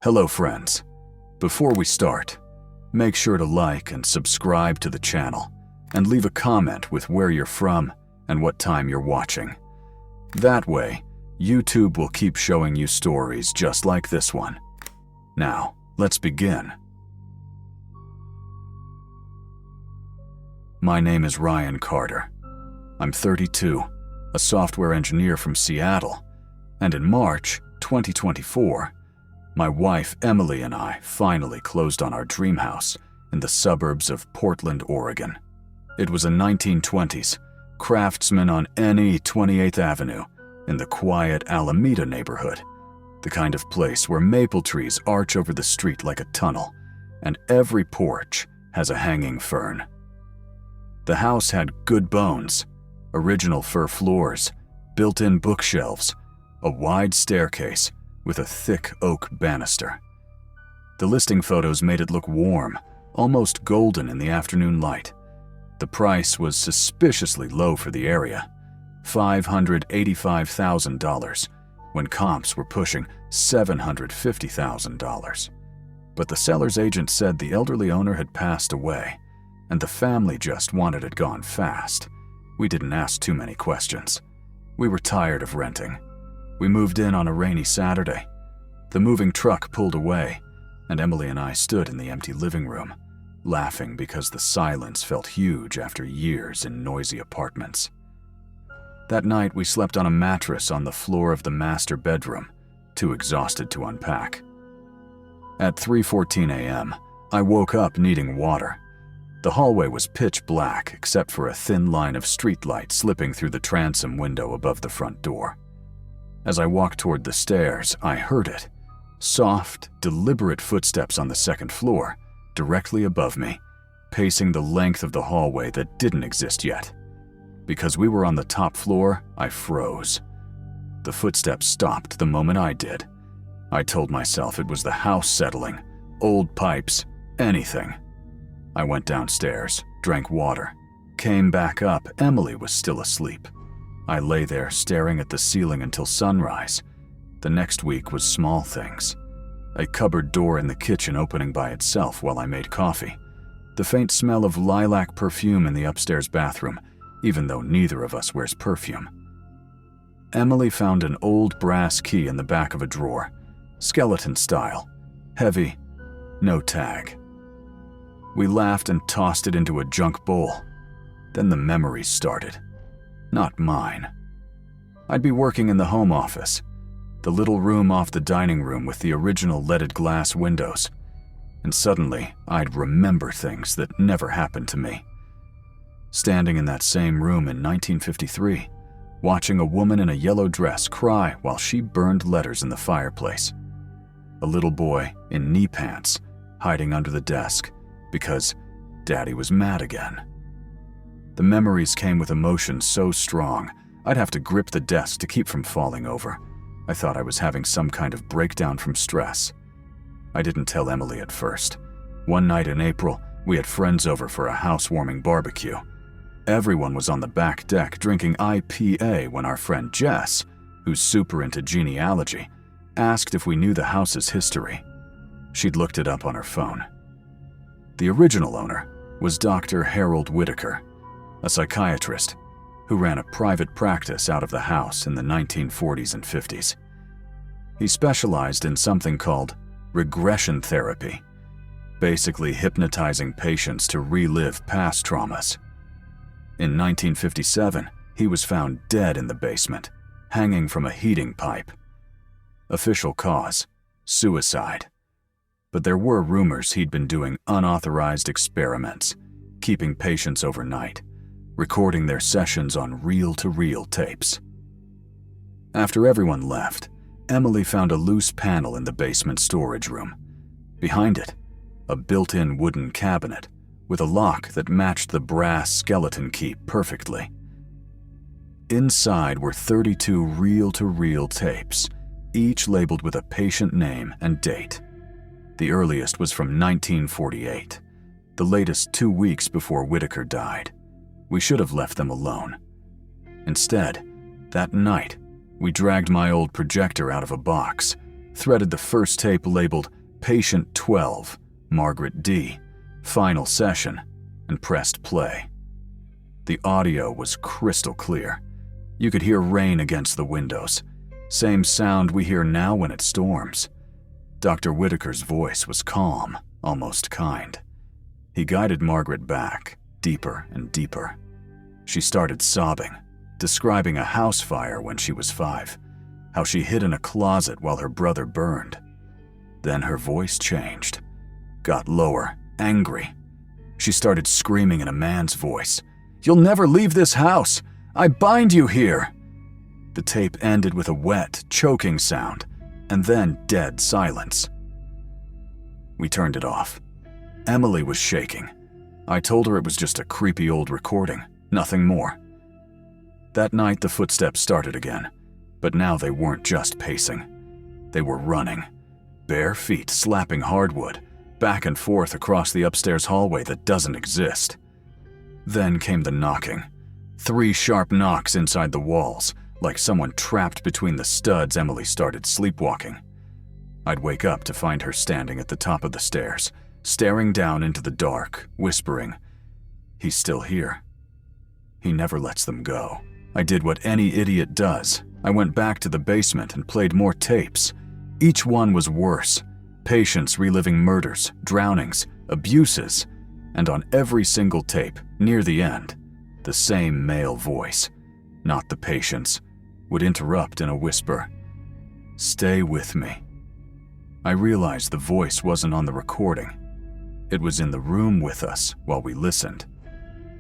Hello friends. Before we start, make sure to like and subscribe to the channel and leave a comment with where you're from and what time you're watching. That way, YouTube will keep showing you stories just like this one. Now, let's begin. My name is Ryan Carter. I'm 32, a software engineer from Seattle, and in March 2024, my wife Emily and I finally closed on our dream house in the suburbs of Portland, Oregon. It was a 1920s craftsman on NE 28th Avenue in the quiet Alameda neighborhood, the kind of place where maple trees arch over the street like a tunnel, and every porch has a hanging fern. The house had good bones, original fir floors, built-in bookshelves, a wide staircase with a thick oak banister. The listing photos made it look warm, almost golden in the afternoon light. The price was suspiciously low for the area, $585,000, when comps were pushing $750,000. But the seller's agent said the elderly owner had passed away, and the family just wanted it gone fast. We didn't ask too many questions. We were tired of renting. We moved in on a rainy Saturday. The moving truck pulled away, and Emily and I stood in the empty living room, laughing because the silence felt huge after years in noisy apartments. That night, we slept on a mattress on the floor of the master bedroom, too exhausted to unpack. At 3:14 a.m., I woke up needing water. The hallway was pitch black except for a thin line of streetlight slipping through the transom window above the front door. As I walked toward the stairs, I heard it. Soft, deliberate footsteps on the second floor, directly above me, pacing the length of the hallway that didn't exist yet. Because we were on the top floor, I froze. The footsteps stopped the moment I did. I told myself it was the house settling, old pipes, anything. I went downstairs, drank water, came back up. Emily was still asleep. I lay there staring at the ceiling until sunrise. The next week was small things. A cupboard door in the kitchen opening by itself while I made coffee. The faint smell of lilac perfume in the upstairs bathroom, even though neither of us wears perfume. Emily found an old brass key in the back of a drawer, skeleton style, heavy, no tag. We laughed and tossed it into a junk bowl. Then the memories started. Not mine. I'd be working in the home office, the little room off the dining room with the original leaded glass windows, and suddenly I'd remember things that never happened to me. Standing in that same room in 1953, watching a woman in a yellow dress cry while she burned letters in the fireplace. A little boy in knee pants hiding under the desk because Daddy was mad again. The memories came with emotion so strong, I'd have to grip the desk to keep from falling over. I thought I was having some kind of breakdown from stress. I didn't tell Emily at first. One night in April, we had friends over for a housewarming barbecue. Everyone was on the back deck drinking IPA when our friend Jess, who's super into genealogy, asked if we knew the house's history. She'd looked it up on her phone. The original owner was Dr. Harold Whitaker, a psychiatrist who ran a private practice out of the house in the 1940s and 50s. He specialized in something called regression therapy, basically hypnotizing patients to relive past traumas. In 1957, he was found dead in the basement, hanging from a heating pipe. Official cause: suicide. But there were rumors he'd been doing unauthorized experiments, keeping patients overnight, recording their sessions on reel-to-reel tapes. After everyone left, Emily found a loose panel in the basement storage room. Behind it, a built-in wooden cabinet with a lock that matched the brass skeleton key perfectly. Inside were 32 reel-to-reel tapes, each labeled with a patient name and date. The earliest was from 1948, the latest 2 weeks before Whitaker died. We should have left them alone. Instead, that night, we dragged my old projector out of a box, threaded the first tape labeled Patient 12, Margaret D., Final Session, and pressed play. The audio was crystal clear. You could hear rain against the windows. Same sound we hear now when it storms. Dr. Whitaker's voice was calm, almost kind. He guided Margaret back, deeper and deeper. She started sobbing, describing a house fire when she was 5, how she hid in a closet while her brother burned. Then her voice changed, got lower, angry. She started screaming in a man's voice, "You'll never leave this house! I bind you here!" The tape ended with a wet, choking sound, and then dead silence. We turned it off. Emily was shaking. I told her it was just a creepy old recording, nothing more. That night the footsteps started again, but now they weren't just pacing. They were running, bare feet slapping hardwood, back and forth across the upstairs hallway that doesn't exist. Then came the knocking. 3 sharp knocks inside the walls, like someone trapped between the studs. Emily started sleepwalking. I'd wake up to find her standing at the top of the stairs, staring down into the dark, whispering, "He's still here." He never lets them go. I did what any idiot does. I went back to the basement and played more tapes. Each one was worse. Patients reliving murders, drownings, abuses, and on every single tape, near the end, the same male voice, not the patient's, would interrupt in a whisper, "Stay with me." I realized the voice wasn't on the recording. It was in the room with us while we listened.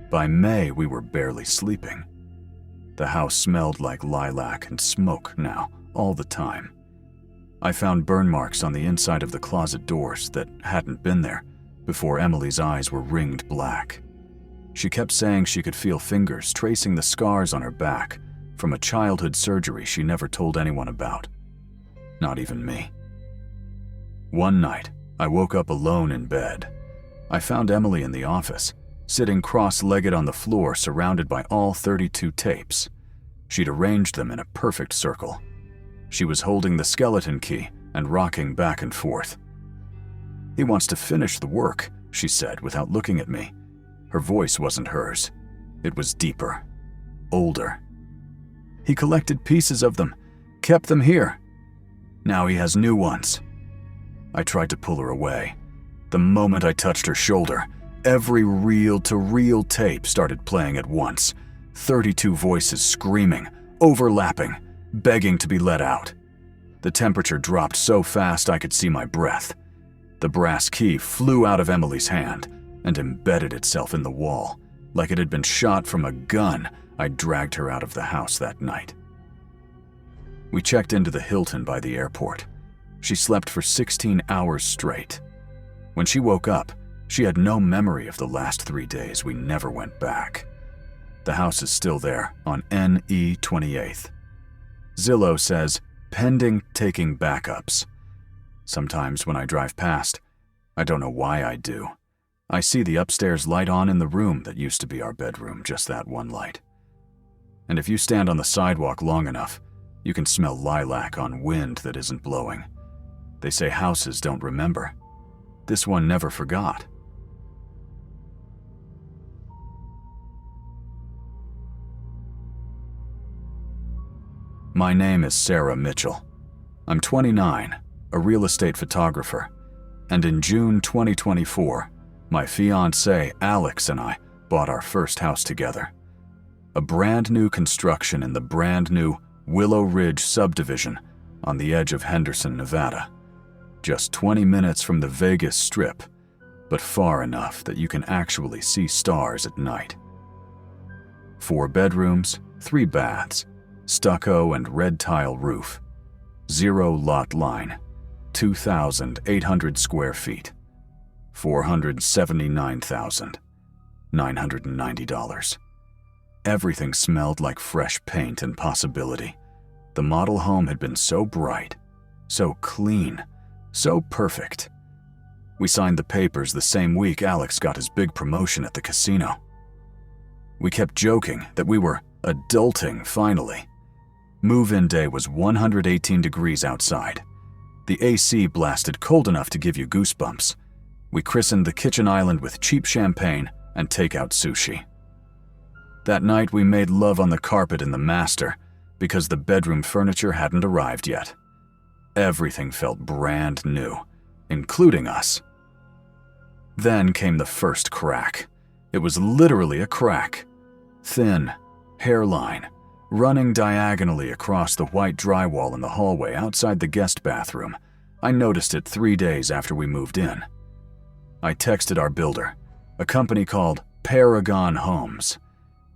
By May, we were barely sleeping. The house smelled like lilac and smoke now, all the time. I found burn marks on the inside of the closet doors that hadn't been there before Emily's eyes were ringed black. She kept saying she could feel fingers tracing the scars on her back from a childhood surgery she never told anyone about. Not even me. One night, I woke up alone in bed. I found Emily in the office, sitting cross-legged on the floor surrounded by all 32 tapes. She'd arranged them in a perfect circle. She was holding the skeleton key and rocking back and forth. "He wants to finish the work," she said without looking at me. Her voice wasn't hers. It was deeper, older. "He collected pieces of them, kept them here. Now he has new ones." I tried to pull her away. The moment I touched her shoulder, every reel-to-reel tape started playing at once. 32 voices screaming, overlapping, begging to be let out. The temperature dropped so fast I could see my breath. The brass key flew out of Emily's hand and embedded itself in the wall. Like it had been shot from a gun, I dragged her out of the house that night. We checked into the Hilton by the airport. She slept for 16 hours straight. When she woke up, she had no memory of the last 3 days. We never went back. The house is still there on NE 28th. Zillow says, pending taking backups. Sometimes when I drive past, I don't know why I do. I see the upstairs light on in the room that used to be our bedroom, just that one light. And if you stand on the sidewalk long enough, you can smell lilac on wind that isn't blowing. They say houses don't remember. This one never forgot. My name is Sarah Mitchell. I'm 29, a real estate photographer, and in June 2024, my fiancé Alex and I bought our first house together. A brand new construction in the brand new Willow Ridge subdivision on the edge of Henderson, Nevada. Just 20 minutes from the Vegas Strip, but far enough that you can actually see stars at night. 4 bedrooms, 3 baths, stucco and red tile roof, 0 lot line, 2,800 square feet, $479,990. Everything smelled like fresh paint and possibility. The model home had been so bright, so clean, so perfect. We signed the papers the same week Alex got his big promotion at the casino. We kept joking that we were adulting finally. Move-in day was 118 degrees outside. The AC blasted cold enough to give you goosebumps. We christened the kitchen island with cheap champagne and takeout sushi. That night we made love on the carpet in the master because the bedroom furniture hadn't arrived yet. Everything felt brand new, including us. Then came the first crack. It was literally a crack. Thin, hairline, running diagonally across the white drywall in the hallway outside the guest bathroom. I noticed it 3 days after we moved in. I texted our builder, a company called Paragon Homes.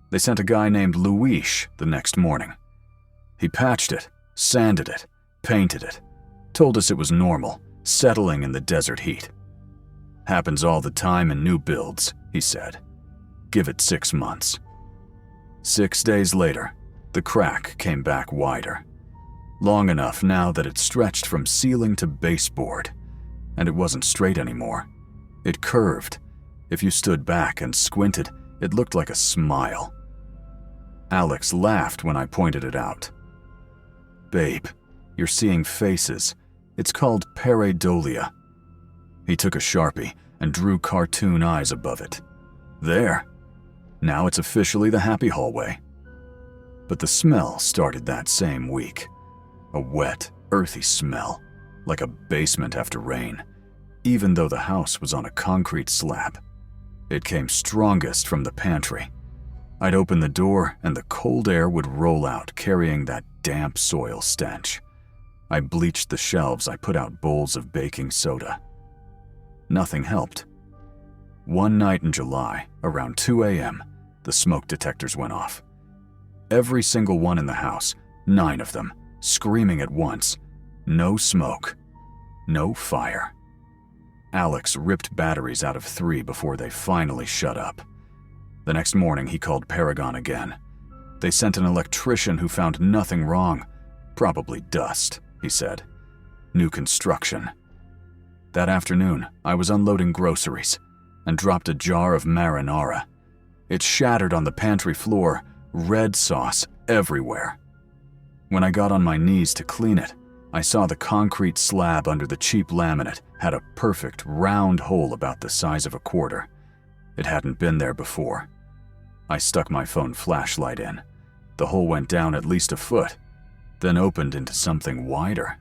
They sent a guy named Luis the next morning. He patched it, sanded it, painted it, told us it was normal, settling in the desert heat. Happens all the time in new builds, he said. Give it 6 months. 6 days later, the crack came back wider. Long enough now that it stretched from ceiling to baseboard. And it wasn't straight anymore. It curved. If you stood back and squinted, it looked like a smile. Alex laughed when I pointed it out. Babe, you're seeing faces. It's called pareidolia. He took a Sharpie and drew cartoon eyes above it. There. Now it's officially the happy hallway. But the smell started that same week. A wet, earthy smell, like a basement after rain, even though the house was on a concrete slab. It came strongest from the pantry. I'd open the door and the cold air would roll out, carrying that damp soil stench. I bleached the shelves. I put out bowls of baking soda. Nothing helped. One night in July, around 2 a.m., the smoke detectors went off. Every single one in the house, 9 of them, screaming at once. No smoke. No fire. Alex ripped batteries out of 3 before they finally shut up. The next morning, he called Paragon again. They sent an electrician who found nothing wrong. Probably dust, he said. New construction. That afternoon, I was unloading groceries and dropped a jar of marinara. It shattered on the pantry floor, red sauce everywhere. When I got on my knees to clean it, I saw the concrete slab under the cheap laminate had a perfect round hole about the size of a quarter. It hadn't been there before. I stuck my phone flashlight in. The hole went down at least a foot, then opened into something wider.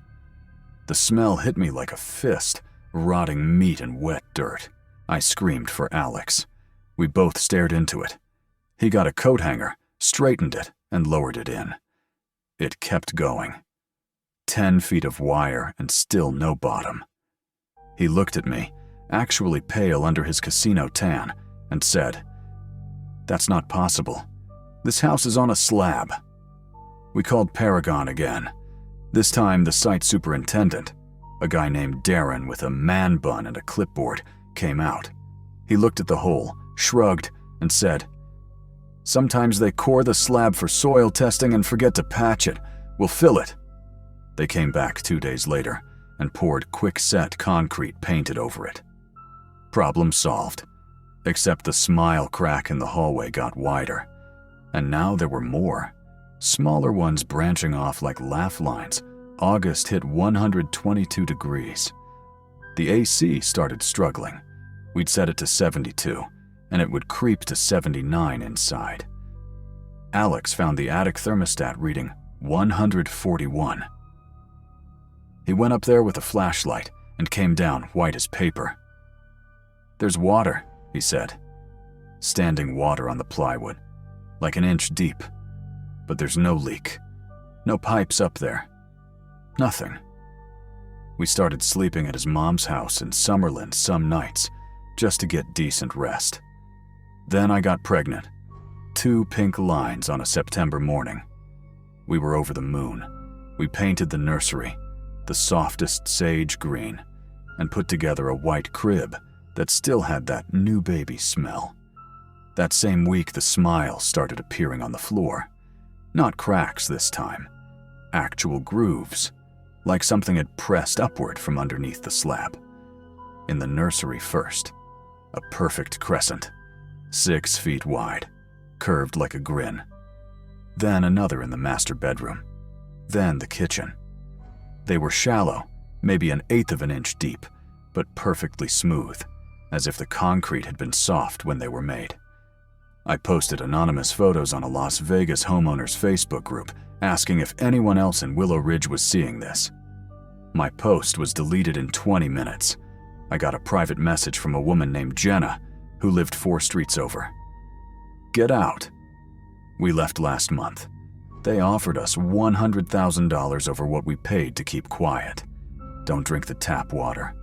The smell hit me like a fist, rotting meat and wet dirt. I screamed for Alex. We both stared into it. He got a coat hanger, straightened it, and lowered it in. It kept going. 10 feet of wire and still no bottom. He looked at me, actually pale under his casino tan, and said, "That's not possible. This house is on a slab." We called Paragon again. This time the site superintendent, a guy named Darren with a man bun and a clipboard, came out. He looked at the hole, shrugged, and said, "Sometimes they core the slab for soil testing and forget to patch it. We'll fill it." They came back 2 days later and poured quick-set concrete painted over it. Problem solved, except the smile crack in the hallway got wider. And now there were more, smaller ones branching off like laugh lines. August hit 122 degrees. The AC started struggling. We'd set it to 72, and it would creep to 79 inside. Alex found the attic thermostat reading 141. He went up there with a flashlight and came down white as paper. "There's water," he said. Standing water on the plywood, like an inch deep. But there's no leak. No pipes up there. Nothing. We started sleeping at his mom's house in Summerlin some nights, just to get decent rest. Then I got pregnant. 2 pink lines on a September morning. We were over the moon. We painted the nursery, the softest sage green, and put together a white crib that still had that new baby smell. That same week, the smile started appearing on the floor. Not cracks this time. Actual grooves, like something had pressed upward from underneath the slab. In the nursery first, a perfect crescent, 6 feet wide, curved like a grin. Then another in the master bedroom. Then the kitchen. They were shallow, maybe an eighth of an inch deep, but perfectly smooth, as if the concrete had been soft when they were made. I posted anonymous photos on a Las Vegas homeowners Facebook group asking if anyone else in Willow Ridge was seeing this. My post was deleted in 20 minutes. I got a private message from a woman named Jenna who lived 4 streets over. Get out. We left last month. They offered us $100,000 over what we paid to keep quiet. Don't drink the tap water.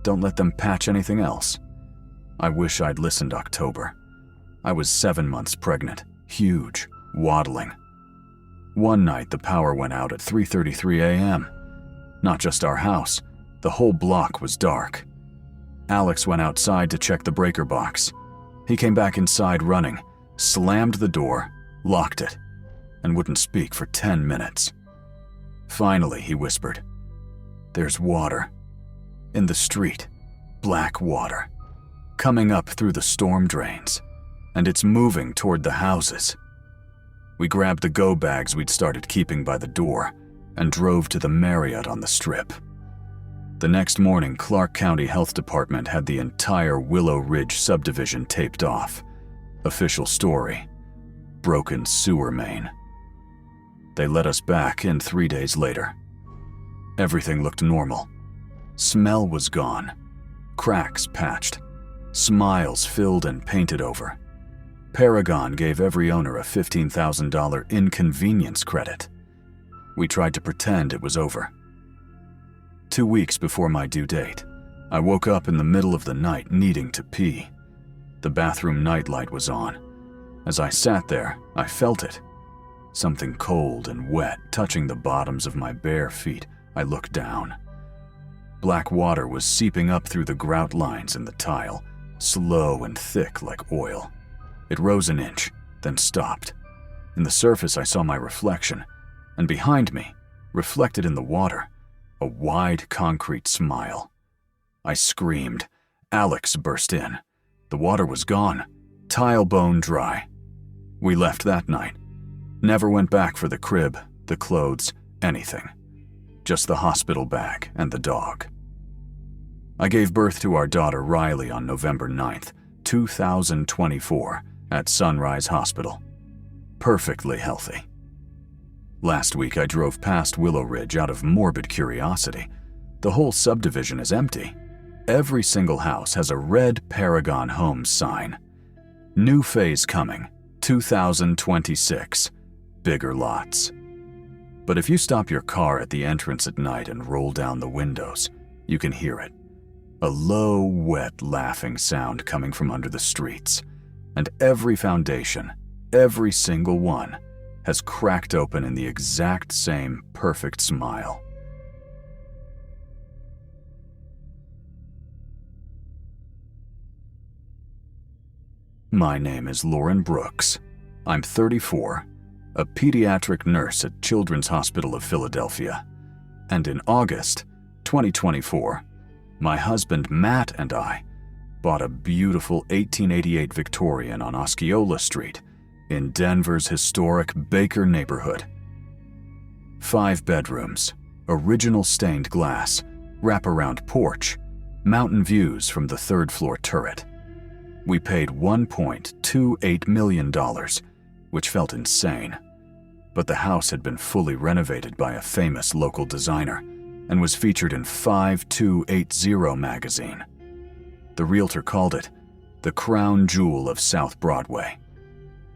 Don't let them patch anything else. I wish I'd listened October. I was 7 months pregnant, huge, waddling. One night the power went out at 3:33 a.m. Not just our house, the whole block was dark. Alex went outside to check the breaker box. He came back inside running, slammed the door, locked it, and wouldn't speak for 10 minutes. Finally, he whispered, "There's water. In the street. Black water. Coming up through the storm drains. And it's moving toward the houses." We grabbed the go bags we'd started keeping by the door and drove to the Marriott on the Strip. The next morning, Clark County Health Department had the entire Willow Ridge subdivision taped off. Official story: broken sewer main. They let us back in 3 days later. Everything looked normal. Smell was gone. Cracks patched. Smiles filled and painted over. Paragon gave every owner a $15,000 inconvenience credit. We tried to pretend it was over. 2 weeks before my due date, I woke up in the middle of the night needing to pee. The bathroom nightlight was on. As I sat there, I felt it. Something cold and wet touching the bottoms of my bare feet. I looked down. Black water was seeping up through the grout lines in the tile, slow and thick like oil. It rose an inch, then stopped. In the surface, I saw my reflection, and behind me, reflected in the water, a wide concrete smile. I screamed. Alex burst in. The water was gone, tile bone dry. We left that night. Never went back for the crib, the clothes, anything. Just the hospital bag and the dog. I gave birth to our daughter Riley on November 9th, 2024, at Sunrise Hospital. Perfectly healthy. Last week I drove past Willow Ridge out of morbid curiosity. The whole subdivision is empty. Every single house has a red Paragon Homes sign. New phase coming, 2026. Bigger lots. But if you stop your car at the entrance at night and roll down the windows, you can hear it. A low, wet, laughing sound coming from under the streets. And every foundation, every single one, has cracked open in the exact same perfect smile. My name is Lauren Brooks. I'm 34, a pediatric nurse at Children's Hospital of Philadelphia. And in August 2024, my husband Matt and I bought a beautiful 1888 Victorian on Osceola Street in Denver's historic Baker neighborhood. 5 bedrooms, original stained glass, wraparound porch, mountain views from the 3rd floor turret. We paid $1.28 million, which felt insane. But the house had been fully renovated by a famous local designer and was featured in 5280 magazine. The realtor called it the crown jewel of South Broadway.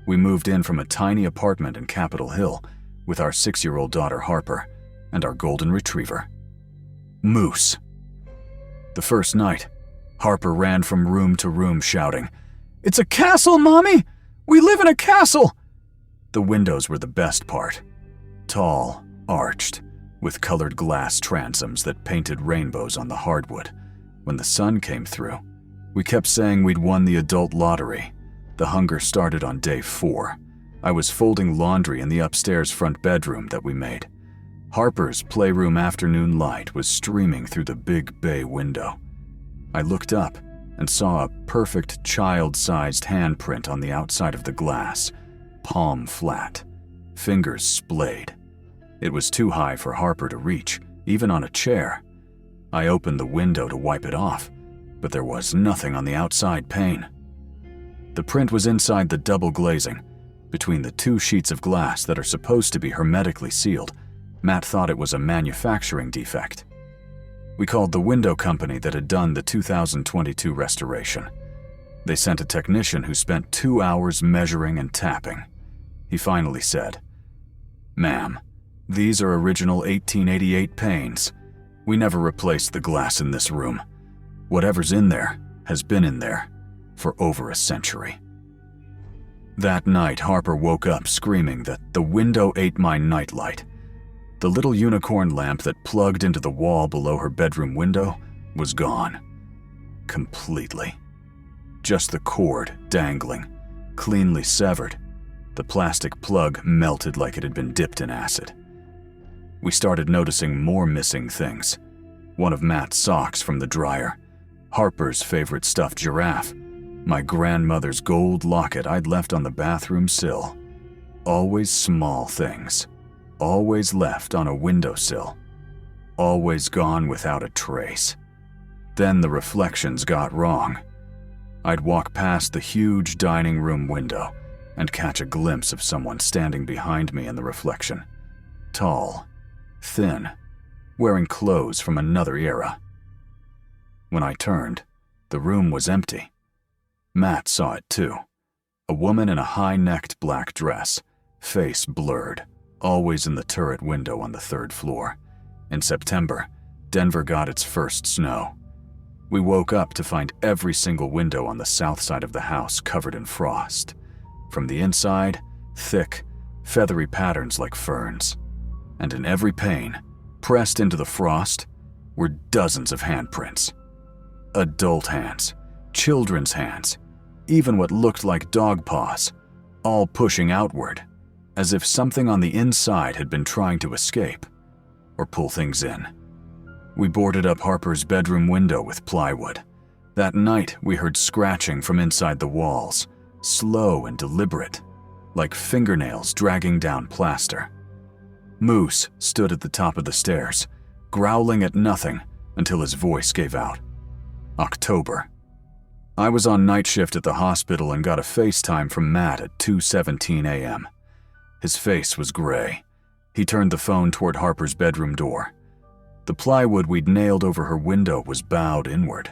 We moved in from a tiny apartment in Capitol Hill with our 6-year-old daughter Harper and our golden retriever, Moose. The first night, Harper ran from room to room shouting, "It's a castle, Mommy! We live in a castle!" The windows were the best part. Tall, arched, with colored glass transoms that painted rainbows on the hardwood. When the sun came through, we kept saying we'd won the adult lottery. The hunger started on day 4. I was folding laundry in the upstairs front bedroom that we made. Harper's playroom afternoon light was streaming through the big bay window. I looked up and saw a perfect child-sized handprint on the outside of the glass, palm flat, fingers splayed. It was too high for Harper to reach, even on a chair. I opened the window to wipe it off, but there was nothing on the outside pane. The print was inside the double glazing, between the two sheets of glass that are supposed to be hermetically sealed. Matt thought it was a manufacturing defect. We called the window company that had done the 2022 restoration. They sent a technician who spent 2 hours measuring and tapping. He finally said, "Ma'am, these are original 1888 panes. We never replaced the glass in this room. Whatever's in there has been in there for over a century." That night, Harper woke up screaming that the window ate my nightlight. The little unicorn lamp that plugged into the wall below her bedroom window was gone. Completely. Just the cord dangling, cleanly severed. The plastic plug melted like it had been dipped in acid. We started noticing more missing things. One of Matt's socks from the dryer, Harper's favorite stuffed giraffe, my grandmother's gold locket I'd left on the bathroom sill. Always small things. Always left on a windowsill. Always gone without a trace. Then the reflections got wrong. I'd walk past the huge dining room window and catch a glimpse of someone standing behind me in the reflection. Tall, thin, wearing clothes from another era. When I turned, the room was empty. Matt saw it too. A woman in a high-necked black dress, face blurred, always in the turret window on the 3rd floor. In September, Denver got its first snow. We woke up to find every single window on the south side of the house covered in frost. From the inside, thick, feathery patterns like ferns. And in every pane, pressed into the frost, were dozens of handprints. Adult hands, children's hands, even what looked like dog paws, all pushing outward, as if something on the inside had been trying to escape or pull things in. We boarded up Harper's bedroom window with plywood. That night, we heard scratching from inside the walls, slow and deliberate, like fingernails dragging down plaster. Moose stood at the top of the stairs, growling at nothing until his voice gave out. October. I was on night shift at the hospital and got a FaceTime from Matt at 2:17 a.m. His face was gray. He turned the phone toward Harper's bedroom door. The plywood we'd nailed over her window was bowed inward,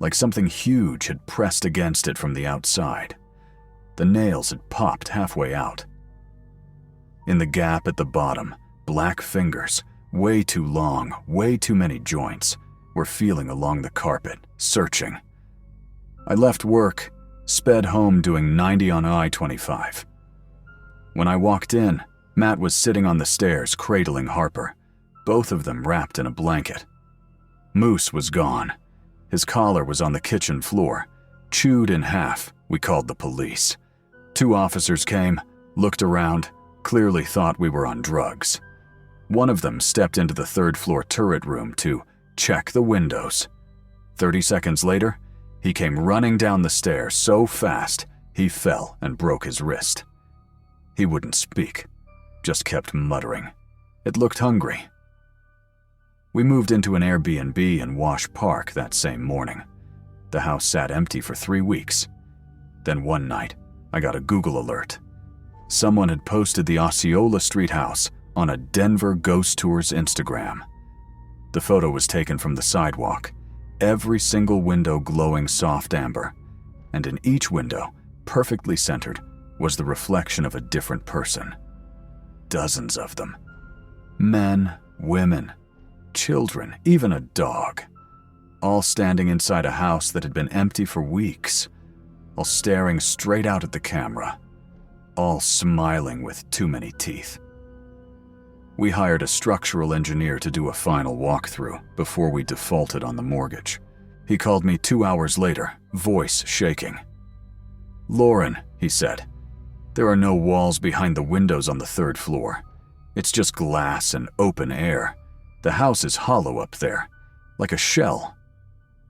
like something huge had pressed against it from the outside. The nails had popped halfway out. In the gap at the bottom, black fingers, way too long, way too many joints, were feeling along the carpet, searching. I left work, sped home doing 90 on I-25. When I walked in, Matt was sitting on the stairs cradling Harper, both of them wrapped in a blanket. Moose was gone. His collar was on the kitchen floor, chewed in half. We called the police. 2 officers came, looked around, clearly thought we were on drugs. One of them stepped into the 3rd floor turret room to check the windows. 30 seconds later, he came running down the stairs so fast he fell and broke his wrist. He wouldn't speak, just kept muttering. It looked hungry. We moved into an Airbnb in Wash Park that same morning. The house sat empty for 3 weeks. Then one night, I got a Google alert. Someone had posted the Osceola Street house on a Denver Ghost Tours Instagram. The photo was taken from the sidewalk, every single window glowing soft amber, and in each window, perfectly centered, was the reflection of a different person. Dozens of them. Men, women, children, even a dog. All standing inside a house that had been empty for weeks, all staring straight out at the camera, all smiling with too many teeth. We hired a structural engineer to do a final walkthrough before we defaulted on the mortgage. He called me 2 hours later, voice shaking. "Lauren," he said, "there are no walls behind the windows on the 3rd floor. It's just glass and open air. The house is hollow up there, like a shell.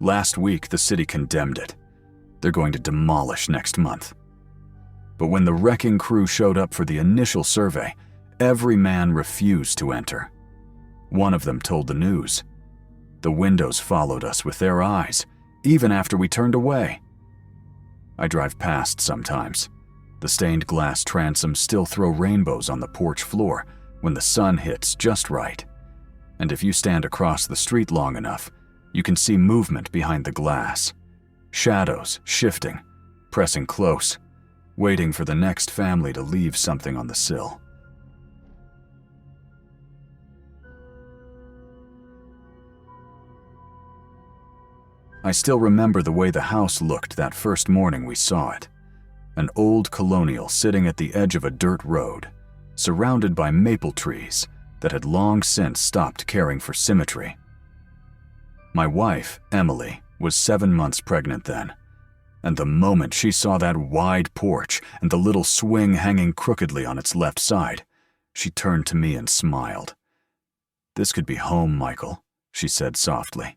Last week, the city condemned it. They're going to demolish next month." But when the wrecking crew showed up for the initial survey, every man refused to enter. One of them told the news, The windows followed us with their eyes, even after we turned away. I drive past sometimes. The stained glass transoms still throw rainbows on the porch floor when the sun hits just right. And if you stand across the street long enough, you can see movement behind the glass. Shadows shifting, pressing close, waiting for the next family to leave something on the sill. I still remember the way the house looked that first morning we saw it. An old colonial sitting at the edge of a dirt road, surrounded by maple trees that had long since stopped caring for symmetry. My wife, Emily, was 7 months pregnant then, and the moment she saw that wide porch and the little swing hanging crookedly on its left side, she turned to me and smiled. "This could be home, Michael," she said softly.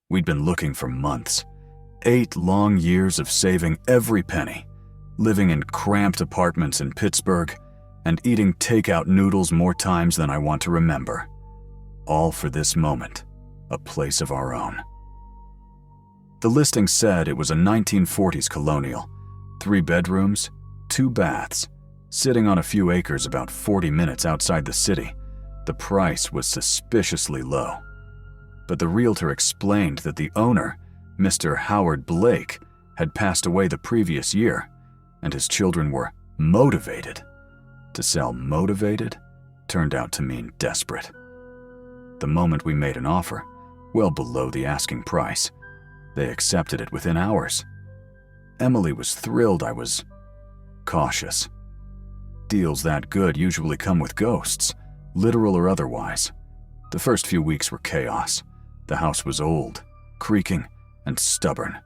We'd been looking for months, 8 long years of saving every penny, living in cramped apartments in Pittsburgh, and eating takeout noodles more times than I want to remember. All for this moment, a place of our own. The listing said it was a 1940s colonial, 3 bedrooms, 2 baths, sitting on a few acres about 40 minutes outside the city. The price was suspiciously low. But the realtor explained that the owner, Mr. Howard Blake, had passed away the previous year, and his children were motivated. To sell motivated turned out to mean desperate. The moment we made an offer, well below the asking price, they accepted it within hours. Emily was thrilled. I was cautious. Deals that good usually come with ghosts, literal or otherwise. The first few weeks were chaos. The house was old, creaking, and stubborn.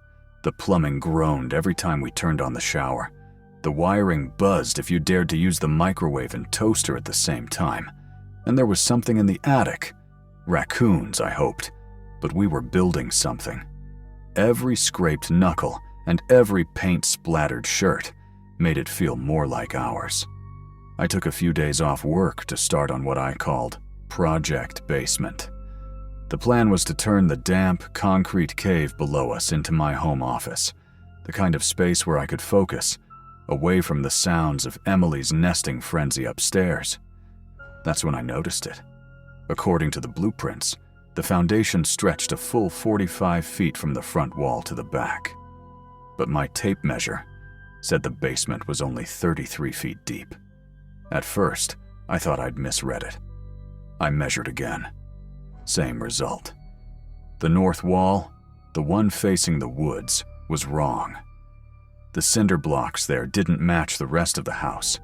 The plumbing groaned every time we turned on the shower. The wiring buzzed if you dared to use the microwave and toaster at the same time. And there was something in the attic. Raccoons, I hoped. But we were building something. Every scraped knuckle and every paint-splattered shirt made it feel more like ours. I took a few days off work to start on what I called Project Basement. The plan was to turn the damp, concrete cave below us into my home office, the kind of space where I could focus, away from the sounds of Emily's nesting frenzy upstairs. That's when I noticed it. According to the blueprints, the foundation stretched a full 45 feet from the front wall to the back. But my tape measure said the basement was only 33 feet deep. At first, I thought I'd misread it. I measured again. Same result. The north wall, the one facing the woods, was wrong. The cinder blocks there didn't match the rest of the house.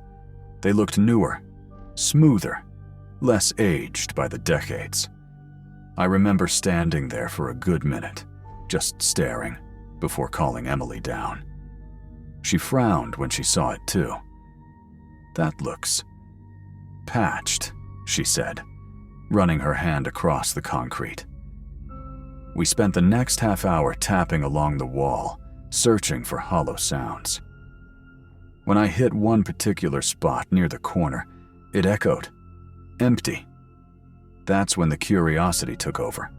They looked newer, smoother, less aged by the decades. I remember standing there for a good minute, just staring, before calling Emily down. She frowned when she saw it too. "That looks patched," she said, running her hand across the concrete. We spent the next half hour tapping along the wall, searching for hollow sounds. When I hit one particular spot near the corner, it echoed, "Empty." That's when the curiosity took over.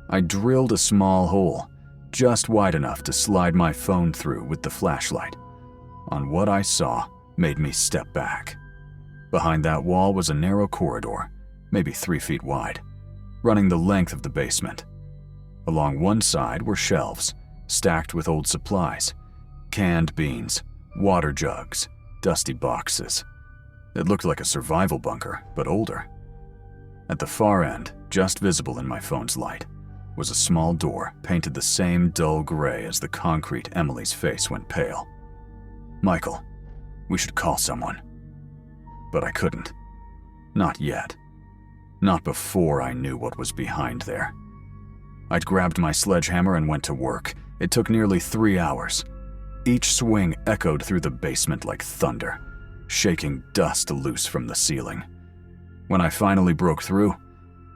I drilled a small hole, just wide enough to slide my phone through with the flashlight. On what I saw made me step back. Behind that wall was a narrow corridor, maybe 3 feet wide, running the length of the basement. Along one side were shelves, stacked with old supplies, canned beans, water jugs, dusty boxes. It looked like a survival bunker, but older. At the far end, just visible in my phone's light, was a small door painted the same dull gray as the concrete. Emily's face went pale. "Michael, we should call someone." But I couldn't. Not yet. Not before I knew what was behind there. I'd grabbed my sledgehammer and went to work. It took nearly 3 hours. Each swing echoed through the basement like thunder, shaking dust loose from the ceiling. When I finally broke through,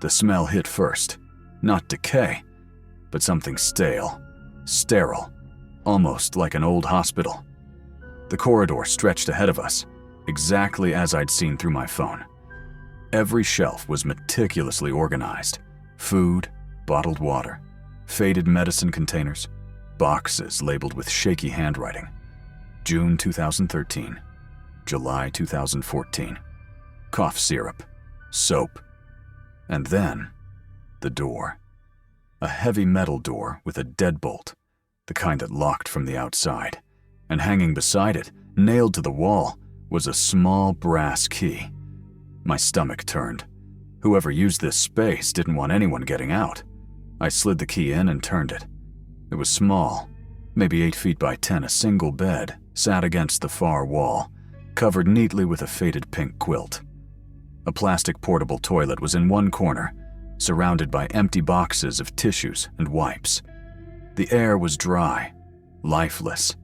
the smell hit first. Not decay, but something stale, sterile, almost like an old hospital. The corridor stretched ahead of us, exactly as I'd seen through my phone. Every shelf was meticulously organized. Food, bottled water, faded medicine containers, boxes labeled with shaky handwriting. June 2013, July 2014. Cough syrup, soap, and then the door. A heavy metal door with a deadbolt, the kind that locked from the outside, and hanging beside it, nailed to the wall, was a small brass key. My stomach turned. Whoever used this space didn't want anyone getting out. I slid the key in and turned it. It was small, maybe 8 feet by 10, a single bed sat against the far wall, covered neatly with a faded pink quilt. A plastic portable toilet was in one corner, surrounded by empty boxes of tissues and wipes. The air was dry, lifeless.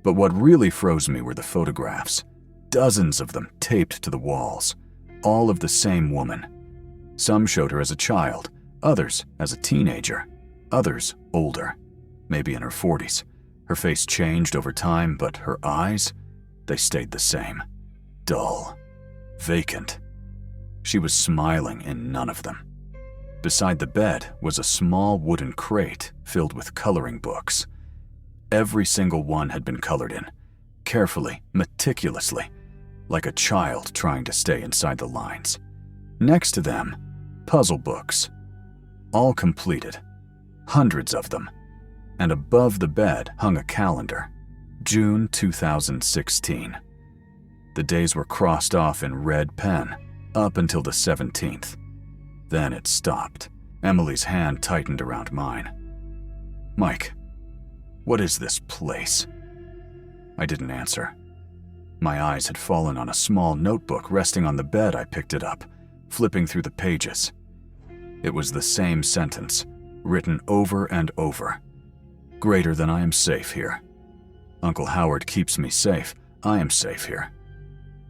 But what really froze me were the photographs, dozens of them taped to the walls, all of the same woman. Some showed her as a child, others as a teenager, others older, maybe in her 40s. Her face changed over time, but her eyes, they stayed the same. Dull, vacant. She was smiling in none of them. Beside the bed was a small wooden crate filled with coloring books. Every single one had been colored in, carefully, meticulously, like a child trying to stay inside the lines. Next to them, puzzle books, all completed, hundreds of them, and above the bed hung a calendar, June 2016. The days were crossed off in red pen up until the 17th. Then it stopped. Emily's hand tightened around mine. "Mike, what is this place?" I didn't answer. My eyes had fallen on a small notebook resting on the bed. I picked it up, flipping through the pages. It was the same sentence, written over and over. "Greater than I am safe here. Uncle Howard keeps me safe. I am safe here.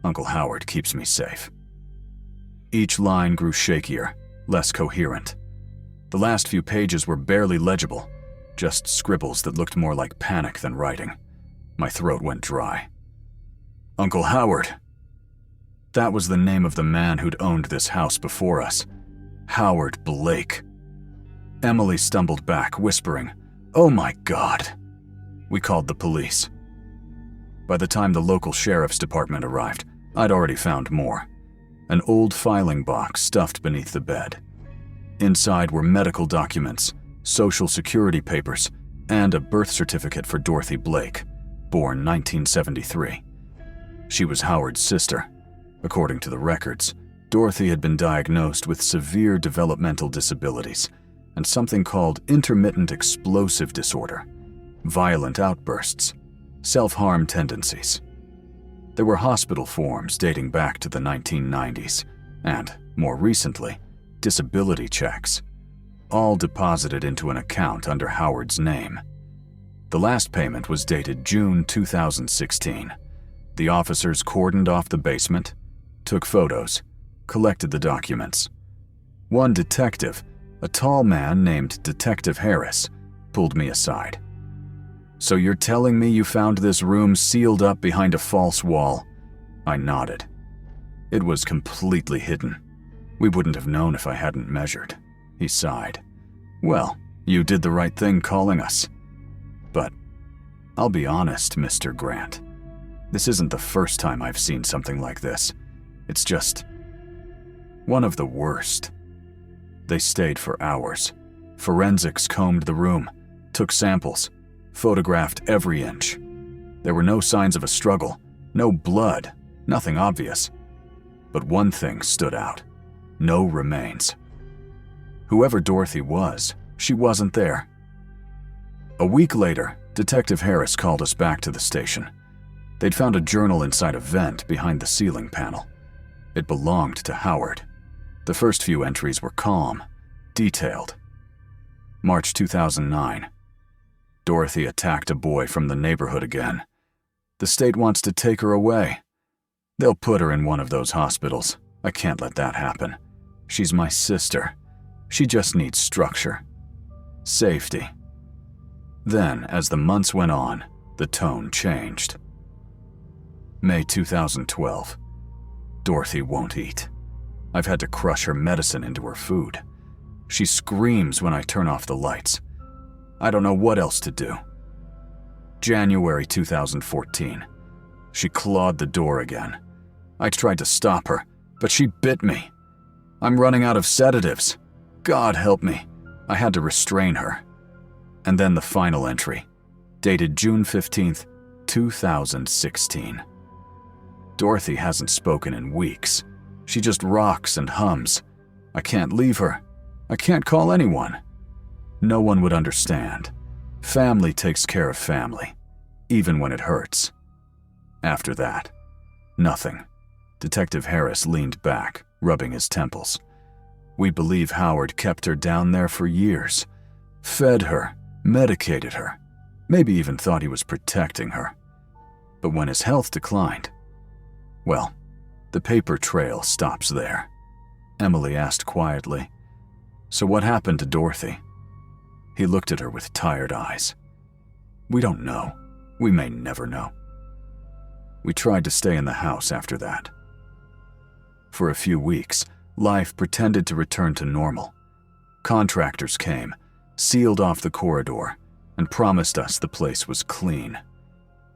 Uncle Howard keeps me safe." Each line grew shakier, less coherent. The last few pages were barely legible, just scribbles that looked more like panic than writing. My throat went dry. Uncle Howard. That was the name of the man who'd owned this house before us. Howard Blake. Emily stumbled back, whispering, "Oh my God." We called the police. By the time the local sheriff's department arrived, I'd already found more. An old filing box stuffed beneath the bed. Inside were medical documents, social security papers, and a birth certificate for Dorothy Blake, born 1973. She was Howard's sister. According to the records, Dorothy had been diagnosed with severe developmental disabilities and something called intermittent explosive disorder, violent outbursts, self-harm tendencies. There were hospital forms dating back to the 1990s and, more recently, disability checks, all deposited into an account under Howard's name. The last payment was dated June 2016. The officers cordoned off the basement, took photos, collected the documents. One detective, a tall man named Detective Harris, pulled me aside. "So you're telling me you found this room sealed up behind a false wall?" I nodded. "It was completely hidden. We wouldn't have known if I hadn't measured." He sighed. "Well, you did the right thing calling us. But I'll be honest, Mr. Grant. This isn't the first time I've seen something like this. It's just one of the worst." They stayed for hours. Forensics combed the room, took samples, photographed every inch. There were no signs of a struggle, no blood, nothing obvious. But one thing stood out: no remains. Whoever Dorothy was, she wasn't there. A week later, Detective Harris called us back to the station. They'd found a journal inside a vent behind the ceiling panel. It belonged to Howard. The first few entries were calm, detailed. March 2009. Dorothy attacked a boy from the neighborhood again. The state wants to take her away. They'll put her in one of those hospitals. I can't let that happen. She's my sister. She just needs structure. Safety. Then, as the months went on, the tone changed. May 2012. Dorothy won't eat. I've had to crush her medicine into her food. She screams when I turn off the lights. I don't know what else to do. January 2014. She clawed the door again. I tried to stop her, but she bit me. I'm running out of sedatives. God help me. I had to restrain her. And then the final entry, dated June 15th, 2016. Dorothy hasn't spoken in weeks. She just rocks and hums. I can't leave her. I can't call anyone. No one would understand. Family takes care of family, even when it hurts. After that, nothing. Detective Harris leaned back, rubbing his temples. We believe Howard kept her down there for years. Fed her, medicated her, maybe even thought he was protecting her. But when his health declined, well, the paper trail stops there. Emily asked quietly, "So what happened to Dorothy?" He looked at her with tired eyes. We don't know. We may never know. We tried to stay in the house after that. For a few weeks, life pretended to return to normal. Contractors came, sealed off the corridor, and promised us the place was clean.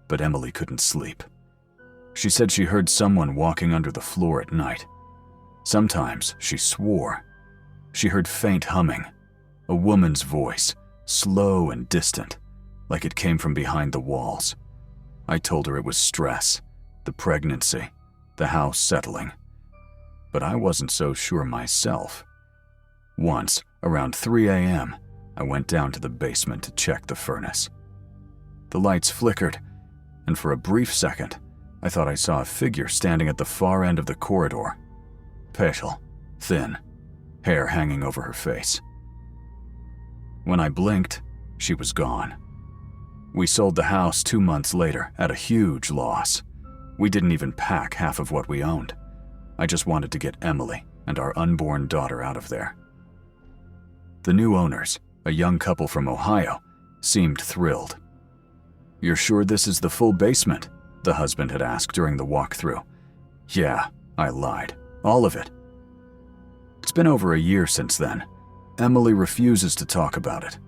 But Emily couldn't sleep. She said she heard someone walking under the floor at night. Sometimes she swore. She heard faint humming, a woman's voice, slow and distant, like it came from behind the walls. I told her it was stress, the pregnancy, the house settling. But I wasn't so sure myself. Once, around 3 a.m., I went down to the basement to check the furnace. The lights flickered, and for a brief second, I thought I saw a figure standing at the far end of the corridor. Pale, thin, hair hanging over her face. When I blinked, she was gone. We sold the house 2 months later at a huge loss. We didn't even pack half of what we owned. I just wanted to get Emily and our unborn daughter out of there. The new owners, a young couple from Ohio, seemed thrilled. "You're sure this is the full basement?" the husband had asked during the walkthrough. "Yeah," I lied. "All of it." It's been over a year since then. Emily refuses to talk about it.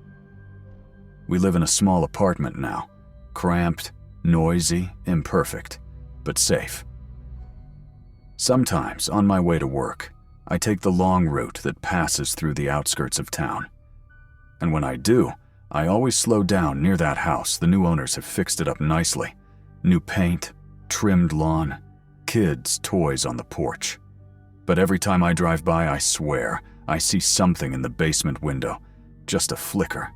We live in a small apartment now. Cramped, noisy, imperfect, but safe. Sometimes, on my way to work, I take the long route that passes through the outskirts of town. And when I do, I always slow down near that house. The new owners have fixed it up nicely. New paint, trimmed lawn, kids' toys on the porch. But every time I drive by, I swear, I see something in the basement window, just a flicker.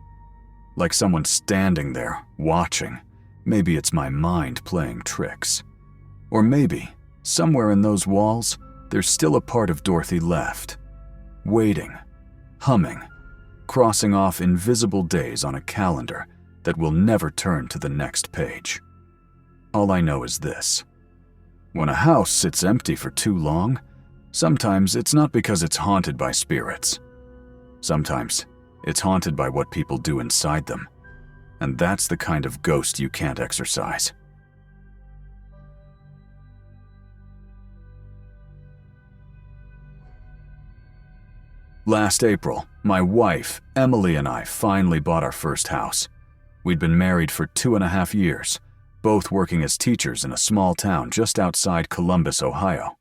Like someone standing there, watching. Maybe it's my mind playing tricks. Or maybe, somewhere in those walls, there's still a part of Dorothy left. Waiting, humming, crossing off invisible days on a calendar that will never turn to the next page. All I know is this. When a house sits empty for too long, sometimes it's not because it's haunted by spirits. Sometimes it's haunted by what people do inside them. And that's the kind of ghost you can't exorcise. Last April, my wife, Emily, and I finally bought our first house. We'd been married for 2.5 years, both working as teachers in a small town just outside Columbus, Ohio.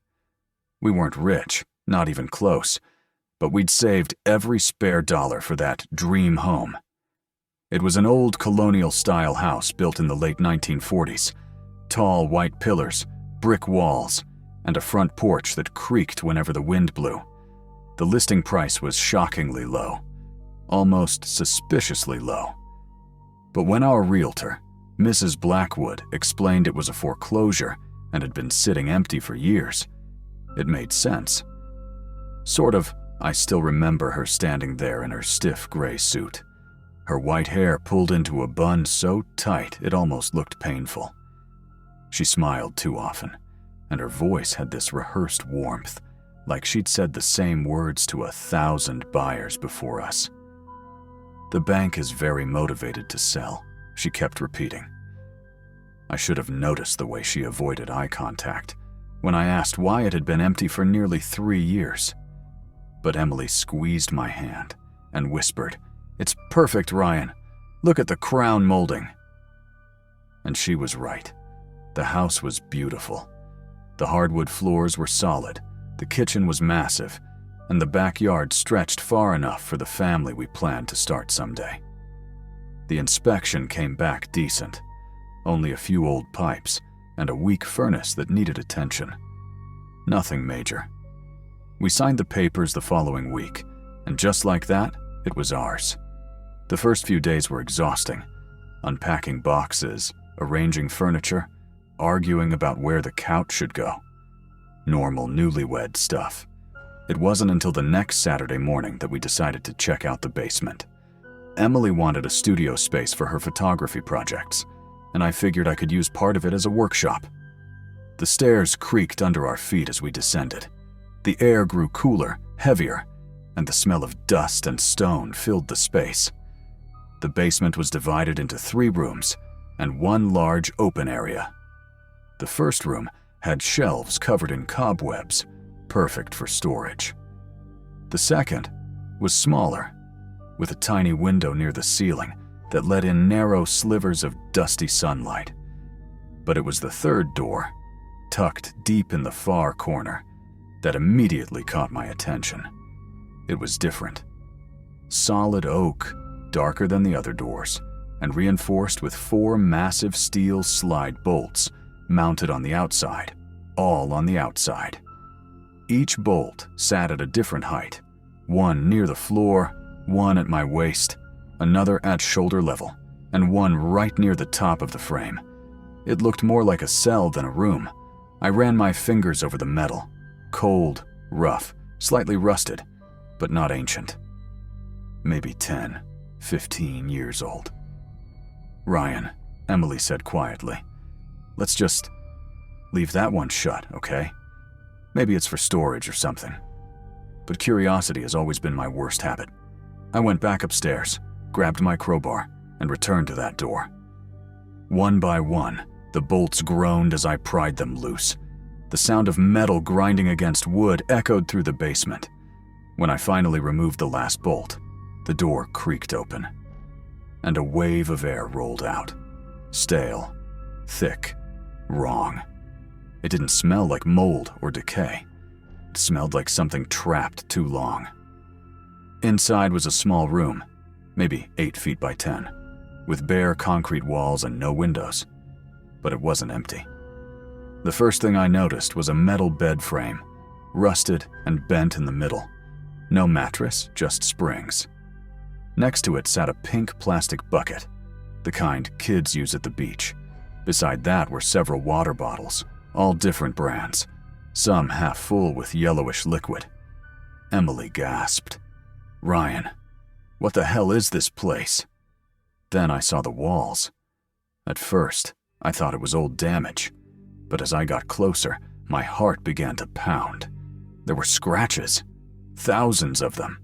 We weren't rich, not even close, but we'd saved every spare dollar for that dream home. It was an old colonial-style house built in the late 1940s. Tall white pillars, brick walls, and a front porch that creaked whenever the wind blew. The listing price was shockingly low, almost suspiciously low. But when our realtor, Mrs. Blackwood, explained it was a foreclosure and had been sitting empty for years, it made sense. Sort of. I still remember her standing there in her stiff gray suit, her white hair pulled into a bun so tight it almost looked painful. She smiled too often, and her voice had this rehearsed warmth, like she'd said the same words to 1,000 buyers before us. "The bank is very motivated to sell," she kept repeating. I should have noticed the way she avoided eye contact when I asked why it had been empty for nearly 3 years. But Emily squeezed my hand and whispered, "It's perfect, Ryan. Look at the crown molding." And she was right. The house was beautiful. The hardwood floors were solid, the kitchen was massive, and the backyard stretched far enough for the family we planned to start someday. The inspection came back decent. Only a few old pipes and a weak furnace that needed attention. Nothing major. We signed the papers the following week, and just like that, it was ours. The first few days were exhausting. Unpacking boxes, arranging furniture, arguing about where the couch should go. Normal newlywed stuff. It wasn't until the next Saturday morning that we decided to check out the basement. Emily wanted a studio space for her photography projects, and I figured I could use part of it as a workshop. The stairs creaked under our feet as we descended. The air grew cooler, heavier, and the smell of dust and stone filled the space. The basement was divided into 3 rooms and one large open area. The first room had shelves covered in cobwebs, perfect for storage. The second was smaller, with a tiny window near the ceiling that let in narrow slivers of dusty sunlight. But it was the third door, tucked deep in the far corner, that immediately caught my attention. It was different. Solid oak, darker than the other doors, and reinforced with 4 massive steel slide bolts mounted on the outside, all on the outside. Each bolt sat at a different height, one near the floor, one at my waist, another at shoulder level, and one right near the top of the frame. It looked more like a cell than a room. I ran my fingers over the metal, cold, rough, slightly rusted, but not ancient. Maybe 10, 15 years old. "Ryan," Emily said quietly, "let's just leave that one shut, okay? Maybe it's for storage or something." But curiosity has always been my worst habit. I went back upstairs, grabbed my crowbar, and returned to that door. One by one, the bolts groaned as I pried them loose. The sound of metal grinding against wood echoed through the basement. When I finally removed the last bolt, the door creaked open, and a wave of air rolled out. Stale, thick, wrong. It didn't smell like mold or decay. It smelled like something trapped too long. Inside was a small room, maybe 8 feet by 10, with bare concrete walls and no windows. But it wasn't empty. The first thing I noticed was a metal bed frame, rusted and bent in the middle. No mattress, just springs. Next to it sat a pink plastic bucket, the kind kids use at the beach. Beside that were several water bottles, all different brands, some half full with yellowish liquid. Emily gasped. "Ryan, what the hell is this place?" Then I saw the walls. At first, I thought it was old damage, but as I got closer, my heart began to pound. There were scratches, thousands of them.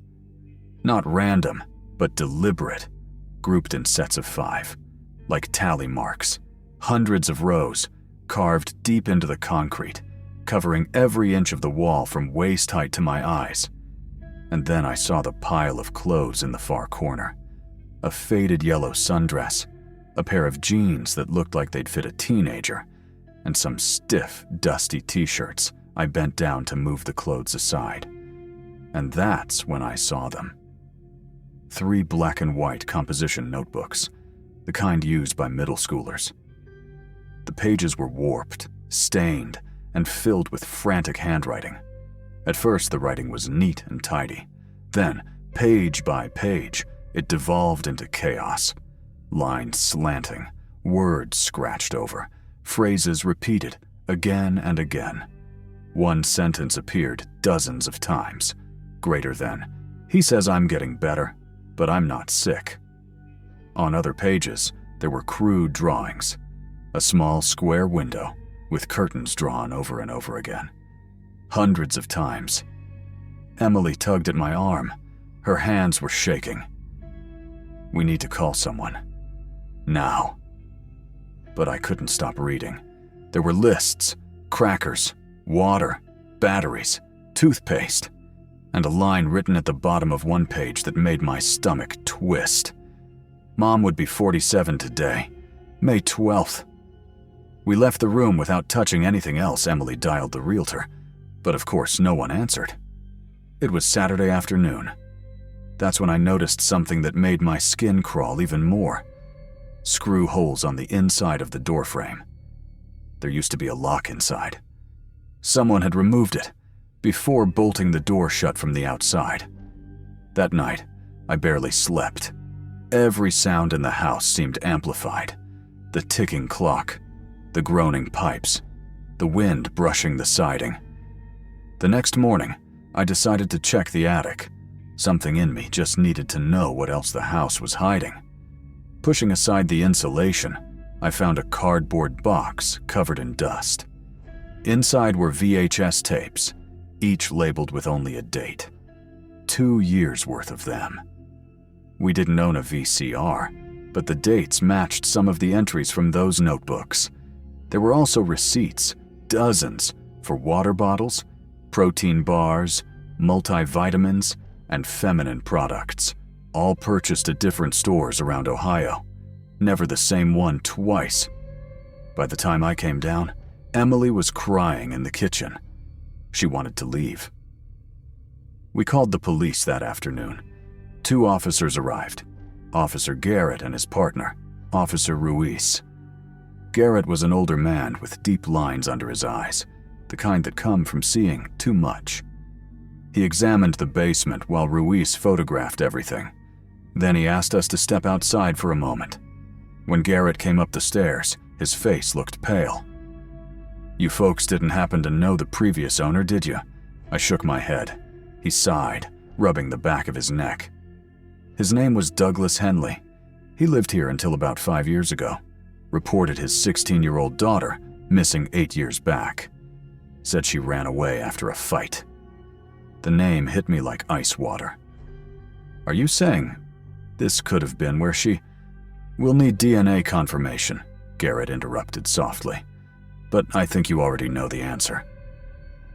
Not random, but deliberate, grouped in sets of 5, like tally marks. Hundreds of rows, carved deep into the concrete, covering every inch of the wall from waist height to my eyes. And then I saw the pile of clothes in the far corner. A faded yellow sundress, a pair of jeans that looked like they'd fit a teenager, and some stiff, dusty t-shirts. I bent down to move the clothes aside. And that's when I saw them. 3 black and white composition notebooks, the kind used by middle schoolers. The pages were warped, stained, and filled with frantic handwriting. At first, the writing was neat and tidy. Then, page by page, it devolved into chaos. Lines slanting, words scratched over, phrases repeated again and again. One sentence appeared dozens of times. Greater than, "He says I'm getting better, but I'm not sick." On other pages, there were crude drawings. A small square window with curtains drawn over and over again. Hundreds of times. Emily tugged at my arm. Her hands were shaking. "We need to call someone. Now." But I couldn't stop reading. There were lists, crackers, water, batteries, toothpaste, and a line written at the bottom of one page that made my stomach twist. Mom would be 47 today, May 12th. We left the room without touching anything else. Emily dialed the realtor, but of course no one answered. It was Saturday afternoon. That's when I noticed something that made my skin crawl even more. Screw holes on the inside of the doorframe. There used to be a lock inside. Someone had removed it before bolting the door shut from the outside. That night, I barely slept. Every sound in the house seemed amplified. The ticking clock, the groaning pipes, the wind brushing the siding. The next morning, I decided to check the attic. Something in me just needed to know what else the house was hiding. Pushing aside the insulation, I found a cardboard box covered in dust. Inside were VHS tapes, each labeled with only a date. 2 years' worth of them. We didn't own a VCR, but the dates matched some of the entries from those notebooks. There were also receipts, dozens, for water bottles, protein bars, multivitamins, and feminine products, all purchased at different stores around Ohio. Never the same one twice. By the time I came down, Emily was crying in the kitchen. She wanted to leave. We called the police that afternoon. 2 officers arrived, Officer Garrett and his partner, Officer Ruiz. Garrett was an older man with deep lines under his eyes, the kind that come from seeing too much. He examined the basement while Ruiz photographed everything. Then he asked us to step outside for a moment. When Garrett came up the stairs, his face looked pale. "You folks didn't happen to know the previous owner, did you?" I shook my head. He sighed, rubbing the back of his neck. His name was Douglas Henley. He lived here until about 5 years ago. Reported his 16-year-old daughter missing 8 years back. Said she ran away after a fight. The name hit me like ice water. "Are you saying this could have been where she—" "We'll need DNA confirmation," Garrett interrupted softly. "But I think you already know the answer."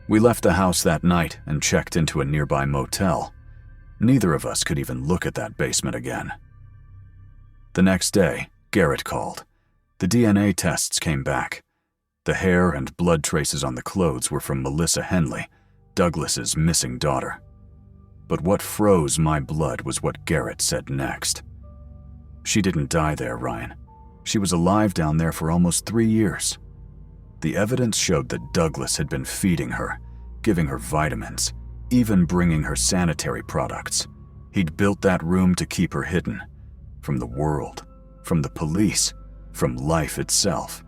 We left the house that night and checked into a nearby motel. Neither of us could even look at that basement again. The next day, Garrett called. The DNA tests came back. The hair and blood traces on the clothes were from Melissa Henley, Douglas's missing daughter. But what froze my blood was what Garrett said next. "She didn't die there, Ryan. She was alive down there for almost 3 years. The evidence showed that Douglas had been feeding her, giving her vitamins, even bringing her sanitary products. He'd built that room to keep her hidden. From the world, from the police, from life itself."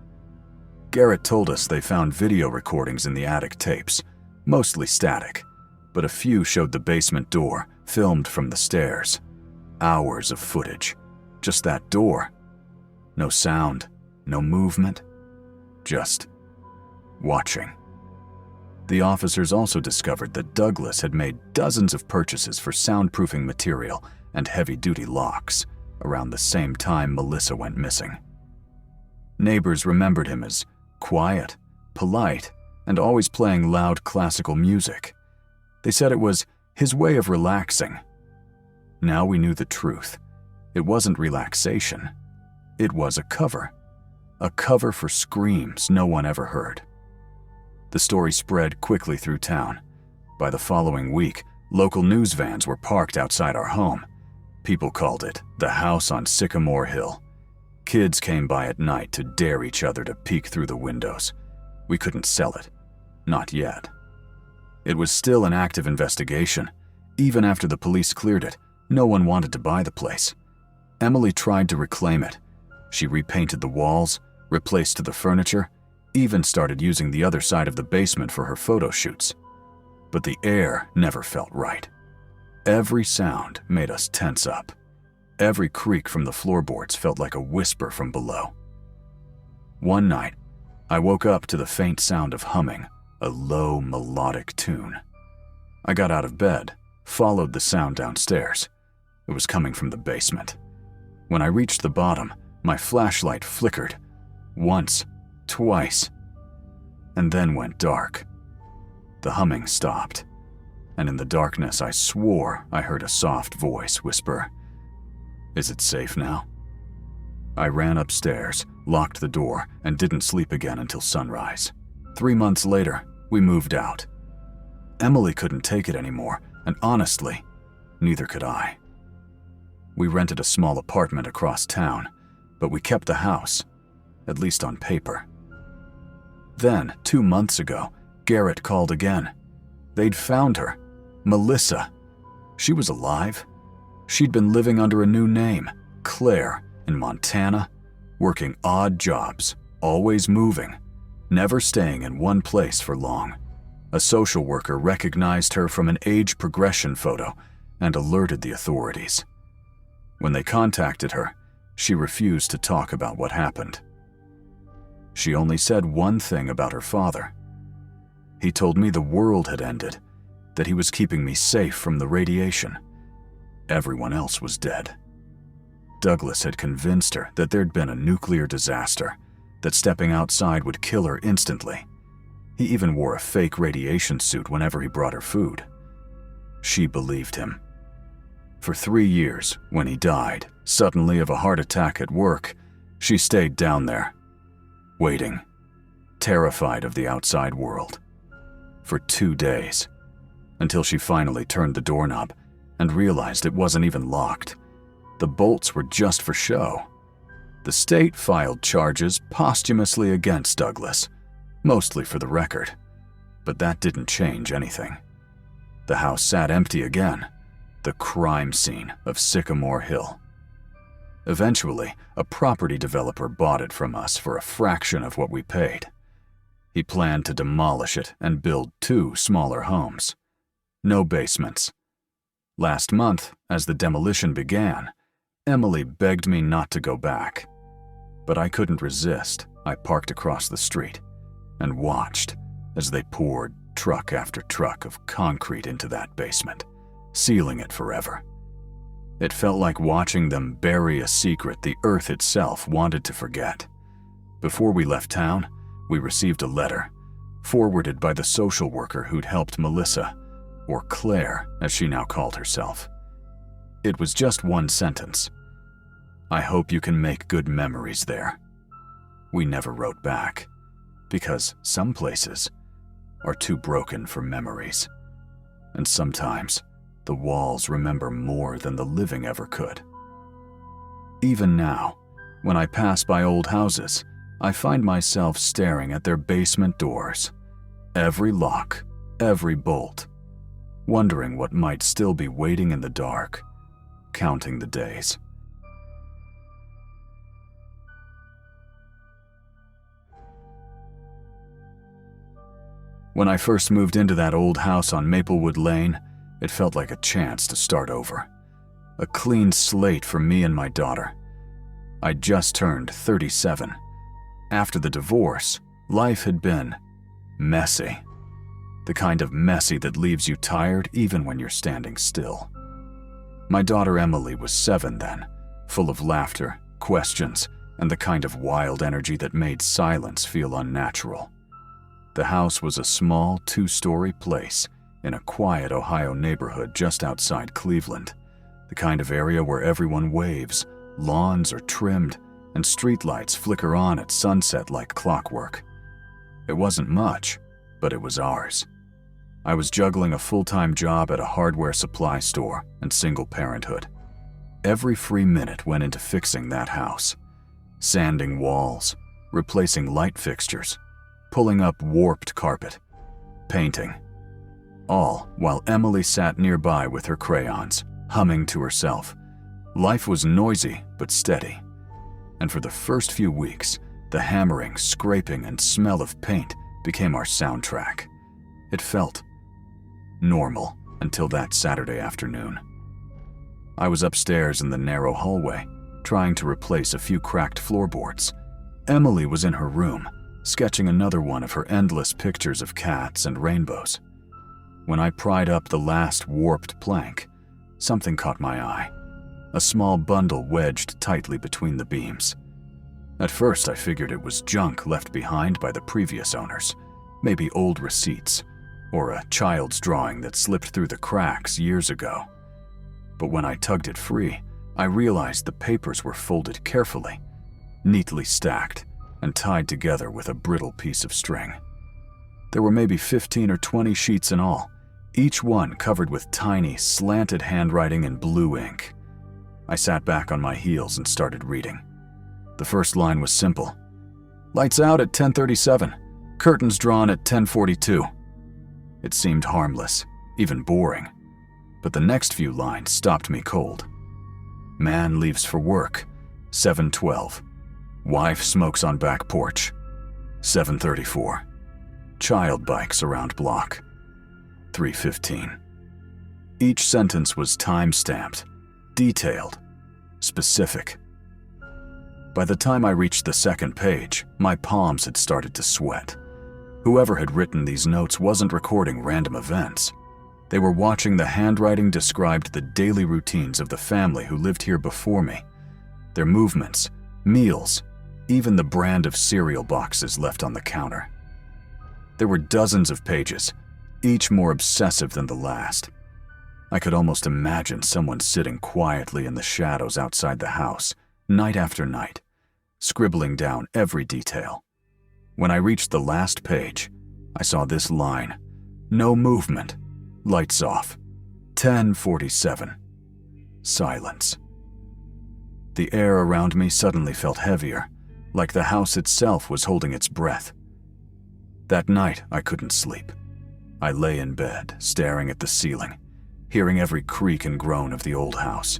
Garrett told us they found video recordings in the attic tapes, mostly static, but a few showed the basement door, filmed from the stairs. Hours of footage. Just that door. No sound, no movement, just watching. The officers also discovered that Douglas had made dozens of purchases for soundproofing material and heavy-duty locks around the same time Melissa went missing. Neighbors remembered him as quiet, polite, and always playing loud classical music. They said it was his way of relaxing. Now we knew the truth. It wasn't relaxation. It was a cover for screams no one ever heard. The story spread quickly through town. By the following week, local news vans were parked outside our home. People called it the house on Sycamore Hill. Kids came by at night to dare each other to peek through the windows. We couldn't sell it. Not yet. It was still an active investigation. Even after the police cleared it, no one wanted to buy the place. Emily tried to reclaim it. She repainted the walls, replaced the furniture, even started using the other side of the basement for her photo shoots. But the air never felt right. Every sound made us tense up. Every creak from the floorboards felt like a whisper from below. One night, I woke up to the faint sound of humming, a low melodic tune. I got out of bed, followed the sound downstairs. It was coming from the basement. When I reached the bottom, my flashlight flickered. Once, twice, and then went dark. The humming stopped. and in the darkness I swore I heard a soft voice whisper, "Is it safe now?" I ran upstairs, locked the door, and didn't sleep again until sunrise. 3 months later, we moved out. Emily couldn't take it anymore, and honestly, neither could I. We rented a small apartment across town, but we kept the house, at least on paper. Then, 2 months ago, Garrett called again. They'd found her, Melissa. She was alive. She'd been living under a new name, Claire, in Montana, working odd jobs, always moving, never staying in one place for long. A social worker recognized her from an age progression photo and alerted the authorities. When they contacted her, she refused to talk about what happened. She only said one thing about her father. He told me the world had ended, that he was keeping me safe from the radiation. Everyone else was dead. Douglas had convinced her that there'd been a nuclear disaster, that stepping outside would kill her instantly. He even wore a fake radiation suit whenever he brought her food. She believed him. For 3 years, when he died, suddenly of a heart attack at work, she stayed down there, waiting, terrified of the outside world. For 2 days, until she finally turned the doorknob and realized it wasn't even locked. The bolts were just for show. The state filed charges posthumously against Douglas, mostly for the record, but that didn't change anything. The house sat empty again, the crime scene of Sycamore Hill. Eventually, a property developer bought it from us for a fraction of what we paid. He planned to demolish it and build 2 smaller homes. No basements. Last month, as the demolition began, Emily begged me not to go back. But I couldn't resist. I parked across the street and watched as they poured truck after truck of concrete into that basement, sealing it forever. It felt like watching them bury a secret the earth itself wanted to forget. Before we left town, we received a letter, forwarded by the social worker who'd helped Melissa, or Claire as she now called herself. It was just one sentence. "I hope you can make good memories there." We never wrote back, because some places are too broken for memories, and sometimes the walls remember more than the living ever could. Even now, when I pass by old houses, I find myself staring at their basement doors, every lock, every bolt, wondering what might still be waiting in the dark, counting the days. When I first moved into that old house on Maplewood Lane, it felt like a chance to start over. A clean slate for me and my daughter. I'd just turned 37. After the divorce, life had been messy. The kind of messy that leaves you tired even when you're standing still. My daughter Emily was 7 then, full of laughter, questions, and the kind of wild energy that made silence feel unnatural. The house was a small 2-story place in a quiet Ohio neighborhood just outside Cleveland, the kind of area where everyone waves, lawns are trimmed, and streetlights flicker on at sunset like clockwork. It wasn't much, but it was ours. I was juggling a full-time job at a hardware supply store and single parenthood. Every free minute went into fixing that house, sanding walls, replacing light fixtures, pulling up warped carpet, painting. All while Emily sat nearby with her crayons, humming to herself. Life was noisy but steady, and for the first few weeks, the hammering, scraping, and smell of paint became our soundtrack. It felt normal until that Saturday afternoon. I was upstairs in the narrow hallway, trying to replace a few cracked floorboards. Emily was in her room, sketching another one of her endless pictures of cats and rainbows. When I pried up the last warped plank, something caught my eye. A small bundle wedged tightly between the beams. At first, I figured it was junk left behind by the previous owners, maybe old receipts, or a child's drawing that slipped through the cracks years ago. But when I tugged it free, I realized the papers were folded carefully, neatly stacked, and tied together with a brittle piece of string. There were maybe 15 or 20 sheets in all, each one covered with tiny, slanted handwriting in blue ink. I sat back on my heels and started reading. The first line was simple. "Lights out at 10:37. Curtains drawn at 10:42. It seemed harmless, even boring. But the next few lines stopped me cold. Man leaves for work, 7:12. Wife smokes on back porch, 7:34. Child bikes around block, 3:15. Each sentence was time-stamped, detailed, specific. By the time I reached the second page, my palms had started to sweat. Whoever had written these notes wasn't recording random events. They were watching the handwriting described the daily routines of the family who lived here before me. Their movements, meals, even the brand of cereal boxes left on the counter. There were dozens of pages, each more obsessive than the last. I could almost imagine someone sitting quietly in the shadows outside the house, night after night, scribbling down every detail. When I reached the last page, I saw this line: "No movement. Lights off. 10:47. Silence." The air around me suddenly felt heavier, like the house itself was holding its breath. That night, I couldn't sleep. I lay in bed, staring at the ceiling, hearing every creak and groan of the old house.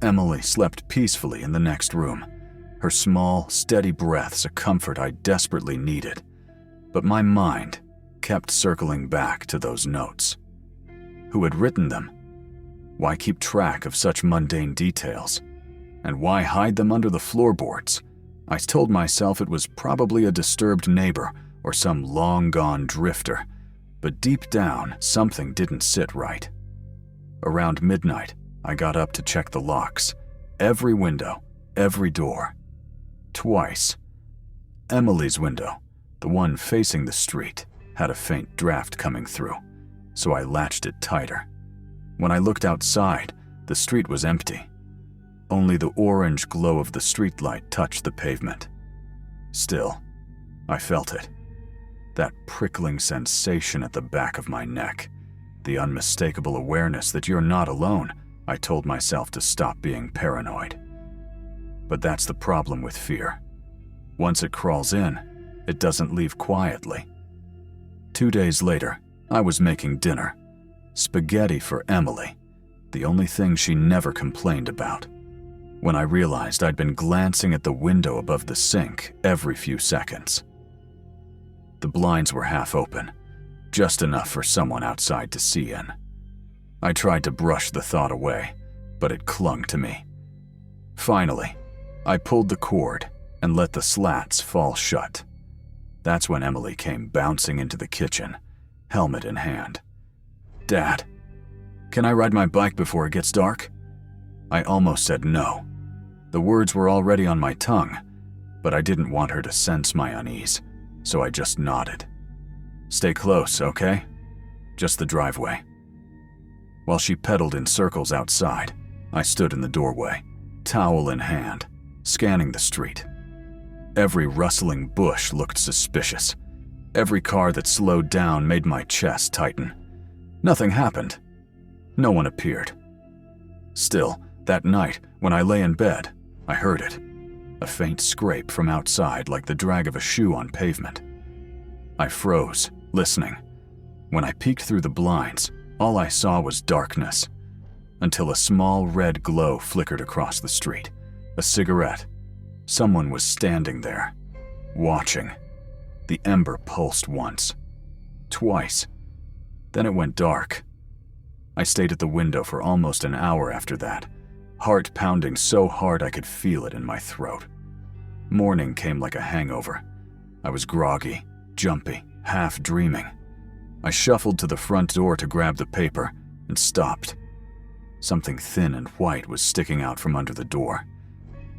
Emily slept peacefully in the next room, her small, steady breaths a comfort I desperately needed. But my mind kept circling back to those notes. Who had written them? Why keep track of such mundane details? And why hide them under the floorboards? I told myself it was probably a disturbed neighbor or some long-gone drifter, but deep down, something didn't sit right. Around midnight, I got up to check the locks. Every window, every door. Twice. Emily's window, the one facing the street, had a faint draft coming through, so I latched it tighter. When I looked outside, the street was empty. Only the orange glow of the streetlight touched the pavement. Still, I felt it. That prickling sensation at the back of my neck. The unmistakable awareness that you're not alone. I told myself to stop being paranoid. But that's the problem with fear. Once it crawls in, it doesn't leave quietly. 2 days later, I was making dinner. Spaghetti for Emily, the only thing she never complained about. When I realized I'd been glancing at the window above the sink every few seconds. The blinds were half open, just enough for someone outside to see in. I tried to brush the thought away, but it clung to me. Finally, I pulled the cord and let the slats fall shut. That's when Emily came bouncing into the kitchen, helmet in hand. "Dad, can I ride my bike before it gets dark?" I almost said no. The words were already on my tongue, but I didn't want her to sense my unease, so I just nodded. "Stay close, okay? Just the driveway." While she pedaled in circles outside, I stood in the doorway, towel in hand, scanning the street. Every rustling bush looked suspicious. Every car that slowed down made my chest tighten. Nothing happened. No one appeared. Still, that night, when I lay in bed, I heard it. A faint scrape from outside, like the drag of a shoe on pavement. I froze, listening. When I peeked through the blinds, all I saw was darkness, until a small red glow flickered across the street. A cigarette. Someone was standing there, watching. The ember pulsed once, twice. Then it went dark. I stayed at the window for almost an hour after that, heart pounding so hard I could feel it in my throat. Morning came like a hangover. I was groggy, jumpy, half dreaming. I shuffled to the front door to grab the paper and stopped. Something thin and white was sticking out from under the door.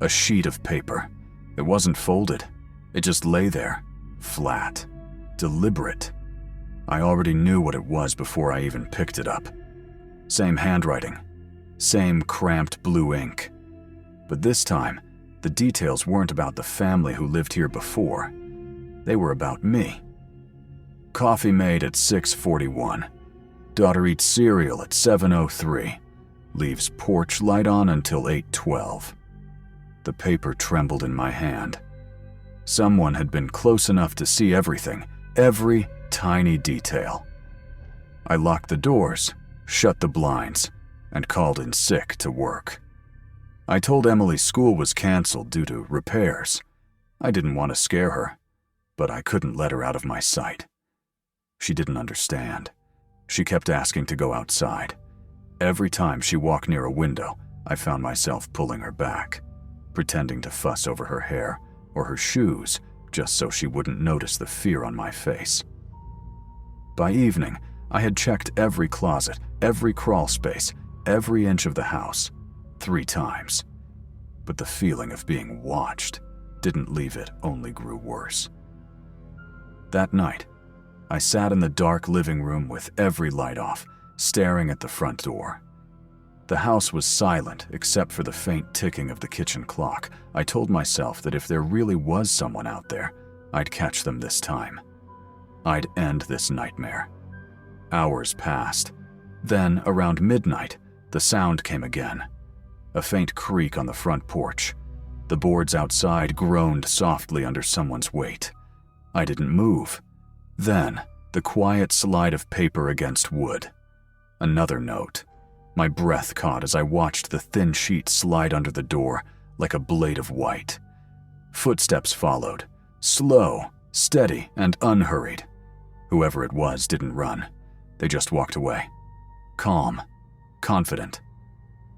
A sheet of paper. It wasn't folded. It just lay there, flat, deliberate. I already knew what it was before I even picked it up. Same handwriting, same cramped blue ink. But this time, the details weren't about the family who lived here before. They were about me. Coffee made at 6:41. Daughter eats cereal at 7:03. Leaves porch light on until 8:12. The paper trembled in my hand. Someone had been close enough to see everything, every tiny detail. I locked the doors, shut the blinds, and called in sick to work. I told Emily school was canceled due to repairs. I didn't want to scare her, but I couldn't let her out of my sight. She didn't understand. She kept asking to go outside. Every time she walked near a window, I found myself pulling her back, pretending to fuss over her hair or her shoes just so she wouldn't notice the fear on my face. By evening, I had checked every closet, every crawl space, every inch of the house, 3 times. But the feeling of being watched didn't leave it, only grew worse. That night, I sat in the dark living room with every light off, staring at the front door. The house was silent except for the faint ticking of the kitchen clock. I told myself that if there really was someone out there, I'd catch them this time. I'd end this nightmare. Hours passed. Then, around midnight, the sound came again. A faint creak on the front porch. The boards outside groaned softly under someone's weight. I didn't move. Then, the quiet slide of paper against wood. Another note. My breath caught as I watched the thin sheet slide under the door like a blade of white. Footsteps followed, slow, steady, and unhurried. Whoever it was didn't run. They just walked away. Calm, confident.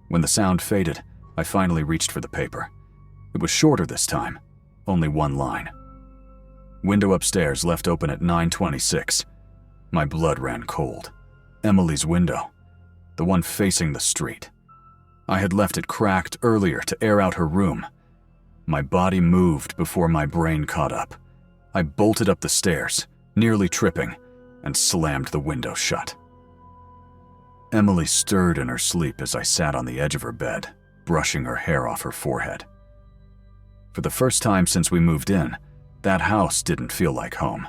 When the sound faded, I finally reached for the paper. It was shorter this time, only 1 line. Window upstairs left open at 9:26. My blood ran cold. Emily's window, the one facing the street. I had left it cracked earlier to air out her room. My body moved before my brain caught up. I bolted up the stairs, nearly tripping, and slammed the window shut. Emily stirred in her sleep as I sat on the edge of her bed, brushing her hair off her forehead. For the first time since we moved in, that house didn't feel like home.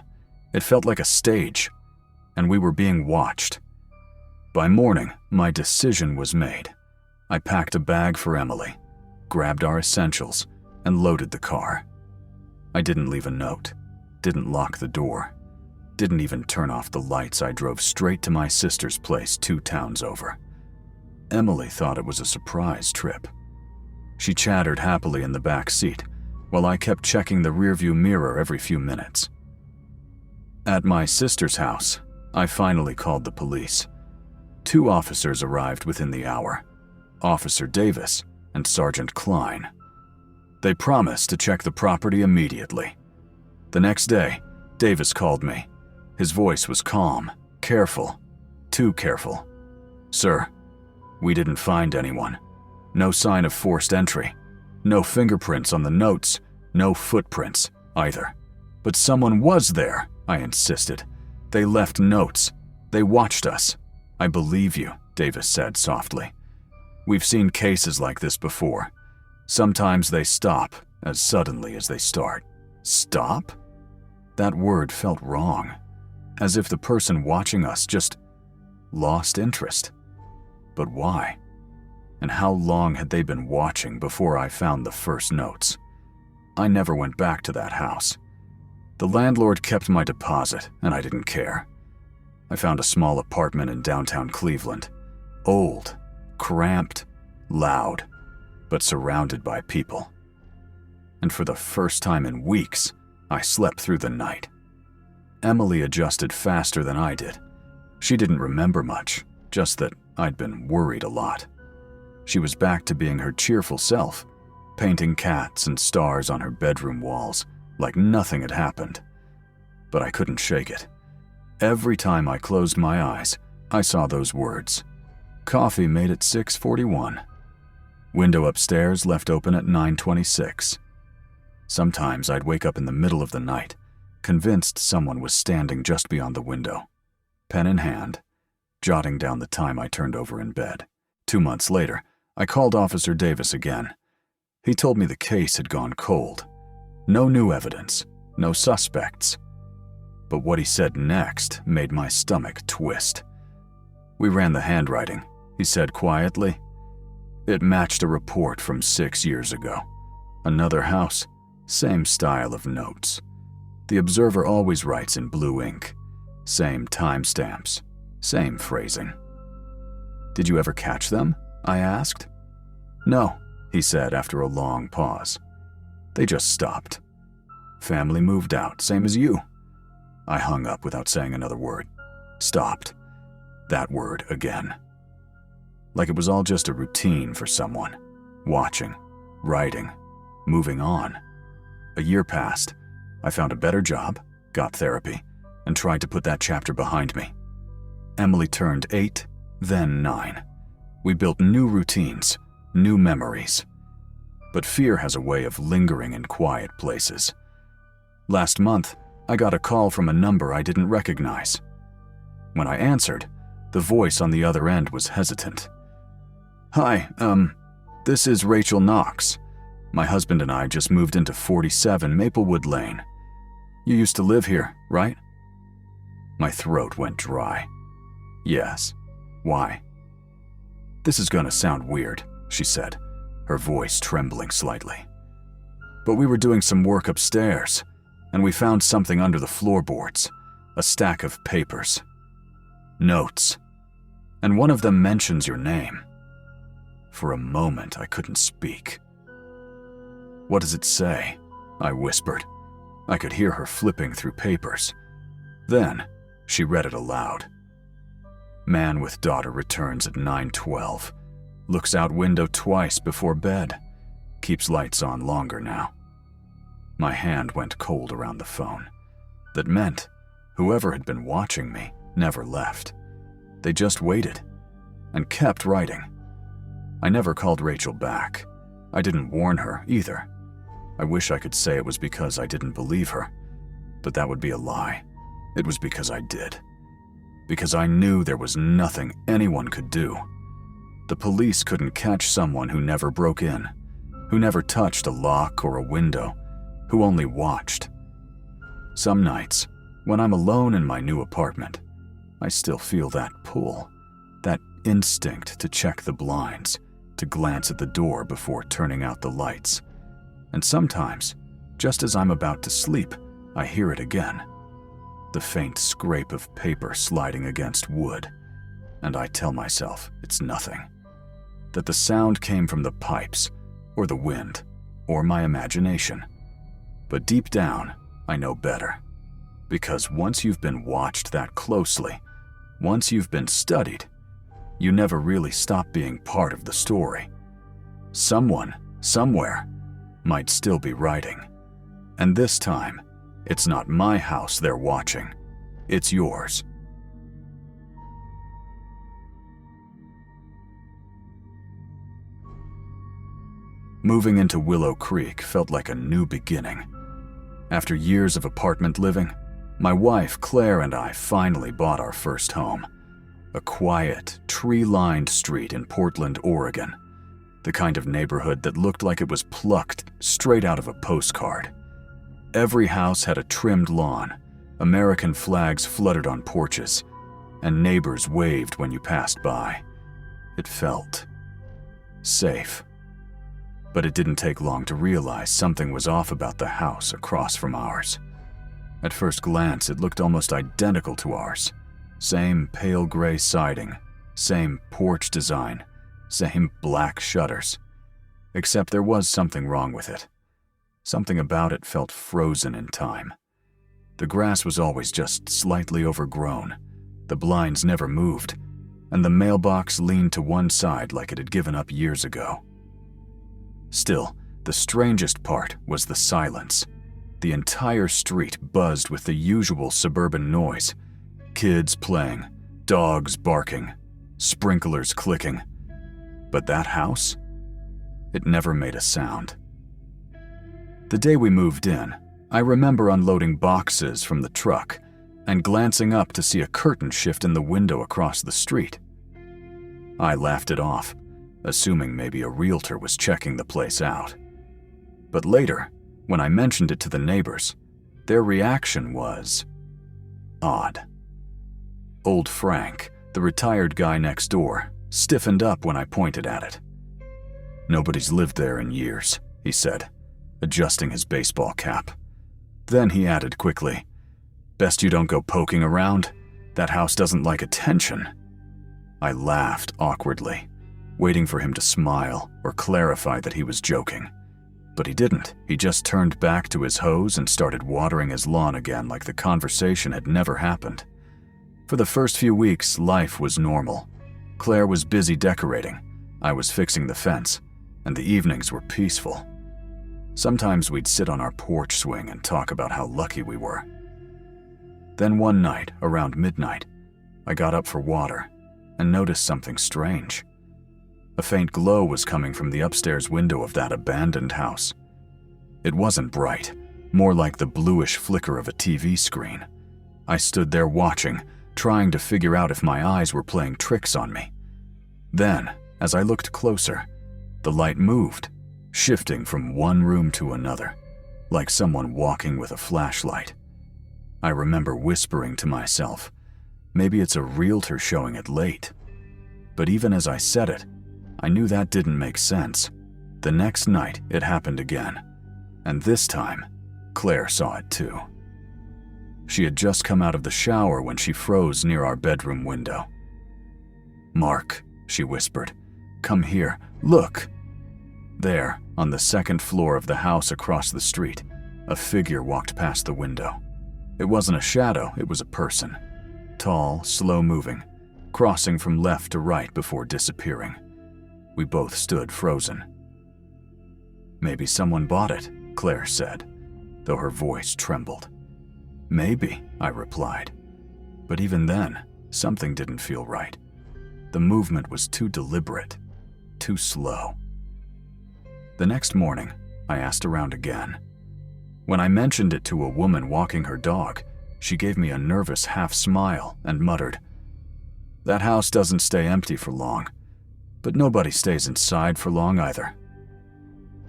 It felt like a stage, and we were being watched. By morning, my decision was made. I packed a bag for Emily, grabbed our essentials, and loaded the car. I didn't leave a note, didn't lock the door, didn't even turn off the lights. I drove straight to my sister's place 2 towns over. Emily thought it was a surprise trip. She chattered happily in the back seat, while I kept checking the rearview mirror every few minutes. At my sister's house, I finally called the police. 2 officers arrived within the hour, Officer Davis and Sergeant Klein. They promised to check the property immediately. The next day, Davis called me. His voice was calm, careful, too careful. "Sir, we didn't find anyone. No sign of forced entry. No fingerprints on the notes, no footprints either. But someone was there," I insisted. "They left notes. They watched us." "I believe you," Davis said softly. "We've seen cases like this before. Sometimes they stop as suddenly as they start." Stop? That word felt wrong, as if the person watching us just lost interest. But why? And how long had they been watching before I found the first notes? I never went back to that house. The landlord kept my deposit, and I didn't care. I found a small apartment in downtown Cleveland. Old, cramped, loud, but surrounded by people. And for the first time in weeks, I slept through the night. Emily adjusted faster than I did. She didn't remember much, just that I'd been worried a lot. She was back to being her cheerful self, painting cats and stars on her bedroom walls, like nothing had happened. But I couldn't shake it. Every time I closed my eyes, I saw those words. Coffee made at 6:41. Window upstairs left open at 9:26. Sometimes I'd wake up in the middle of the night, convinced someone was standing just beyond the window, pen in hand, jotting down the time I turned over in bed. 2 months later, I called Officer Davis again. He told me the case had gone cold. No new evidence, no suspects. But what he said next made my stomach twist. "We ran the handwriting," he said quietly. It matched a report from 6 years ago. Another house, same style of notes. The observer always writes in blue ink. Same timestamps, same phrasing. "Did you ever catch them?" I asked. "No," he said after a long pause. "They just stopped. Family moved out, same as you." I hung up without saying another word. Stopped. That word again. Like it was all just a routine for someone. Watching, writing, moving on. A year passed. I found a better job, got therapy, and tried to put that chapter behind me. Emily turned 8, then 9. We built new routines, new memories. But fear has a way of lingering in quiet places. Last month, I got a call from a number I didn't recognize. When I answered, the voice on the other end was hesitant. "Hi, this is Rachel Knox. My husband and I just moved into 47 Maplewood Lane. You used to live here, right?" My throat went dry. "Yes. Why?" "This is gonna sound weird," she said, her voice trembling slightly. "But we were doing some work upstairs, and we found something under the floorboards, a stack of papers. Notes. And one of them mentions your name." For a moment, I couldn't speak. "What does it say?" I whispered. I could hear her flipping through papers. Then, she read it aloud. "Man with daughter returns at 9:12. Looks out window twice before bed. Keeps lights on longer now." My hand went cold around the phone. That meant whoever had been watching me never left. They just waited and kept writing. I never called Rachel back. I didn't warn her either. I wish I could say it was because I didn't believe her, but that would be a lie. It was because I did. Because I knew there was nothing anyone could do. The police couldn't catch someone who never broke in, who never touched a lock or a window, who only watched. Some nights, when I'm alone in my new apartment, I still feel that pull, that instinct to check the blinds, to glance at the door before turning out the lights. And sometimes, just as I'm about to sleep, I hear it again. The faint scrape of paper sliding against wood, and I tell myself it's nothing. That the sound came from the pipes, or the wind, or my imagination. But deep down, I know better. Because once you've been watched that closely, once you've been studied, you never really stop being part of the story. Someone, somewhere, might still be writing. And this time, it's not my house they're watching. It's yours. Moving into Willow Creek felt like a new beginning. After years of apartment living, my wife Claire and I finally bought our first home. A quiet, tree-lined street in Portland, Oregon. The kind of neighborhood that looked like it was plucked straight out of a postcard. Every house had a trimmed lawn, American flags fluttered on porches, and neighbors waved when you passed by. It felt safe. But it didn't take long to realize something was off about the house across from ours. At first glance, it looked almost identical to ours. Same pale gray siding, same porch design, same black shutters. Except there was something wrong with it. Something about it felt frozen in time. The grass was always just slightly overgrown, the blinds never moved, and the mailbox leaned to one side like it had given up years ago. Still, the strangest part was the silence. The entire street buzzed with the usual suburban noise. Kids playing, dogs barking, sprinklers clicking. But that house? It never made a sound. The day we moved in, I remember unloading boxes from the truck and glancing up to see a curtain shift in the window across the street. I laughed it off, assuming maybe a realtor was checking the place out. But later, when I mentioned it to the neighbors, their reaction was odd. Old Frank, the retired guy next door, stiffened up when I pointed at it. "Nobody's lived there in years," he said, adjusting his baseball cap. Then he added quickly, "Best you don't go poking around. That house doesn't like attention." I laughed awkwardly, waiting for him to smile or clarify that he was joking. But he didn't. He just turned back to his hose and started watering his lawn again like the conversation had never happened. For the first few weeks, life was normal. Claire was busy decorating, I was fixing the fence, and the evenings were peaceful. Sometimes we'd sit on our porch swing and talk about how lucky we were. Then one night, around midnight, I got up for water and noticed something strange. A faint glow was coming from the upstairs window of that abandoned house. It wasn't bright, more like the bluish flicker of a TV screen. I stood there watching, trying to figure out if my eyes were playing tricks on me. Then, as I looked closer, the light moved, shifting from one room to another, like someone walking with a flashlight. I remember whispering to myself, maybe it's a realtor showing it late. But even as I said it, I knew that didn't make sense. The next night, it happened again. And this time, Claire saw it too. She had just come out of the shower when she froze near our bedroom window. "Mark," she whispered, "come here, look." There, on the second floor of the house across the street, a figure walked past the window. It wasn't a shadow, it was a person. Tall, slow-moving, crossing from left to right before disappearing. We both stood frozen. "Maybe someone bought it," Claire said, though her voice trembled. "Maybe," I replied. But even then, something didn't feel right. The movement was too deliberate, too slow. The next morning, I asked around again. When I mentioned it to a woman walking her dog, she gave me a nervous half-smile and muttered, "That house doesn't stay empty for long, but nobody stays inside for long either."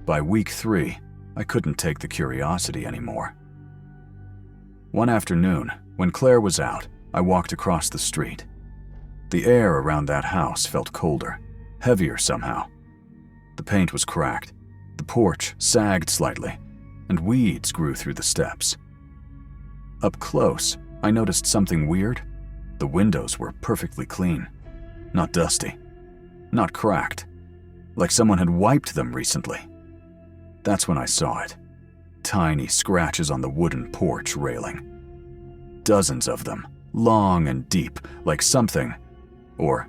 By week 3, I couldn't take the curiosity anymore. One afternoon, when Claire was out, I walked across the street. The air around that house felt colder, heavier somehow. The paint was cracked, the porch sagged slightly, and weeds grew through the steps. Up close, I noticed something weird. The windows were perfectly clean, not dusty, not cracked, like someone had wiped them recently. That's when I saw it. Tiny scratches on the wooden porch railing. Dozens of them, long and deep, like something, or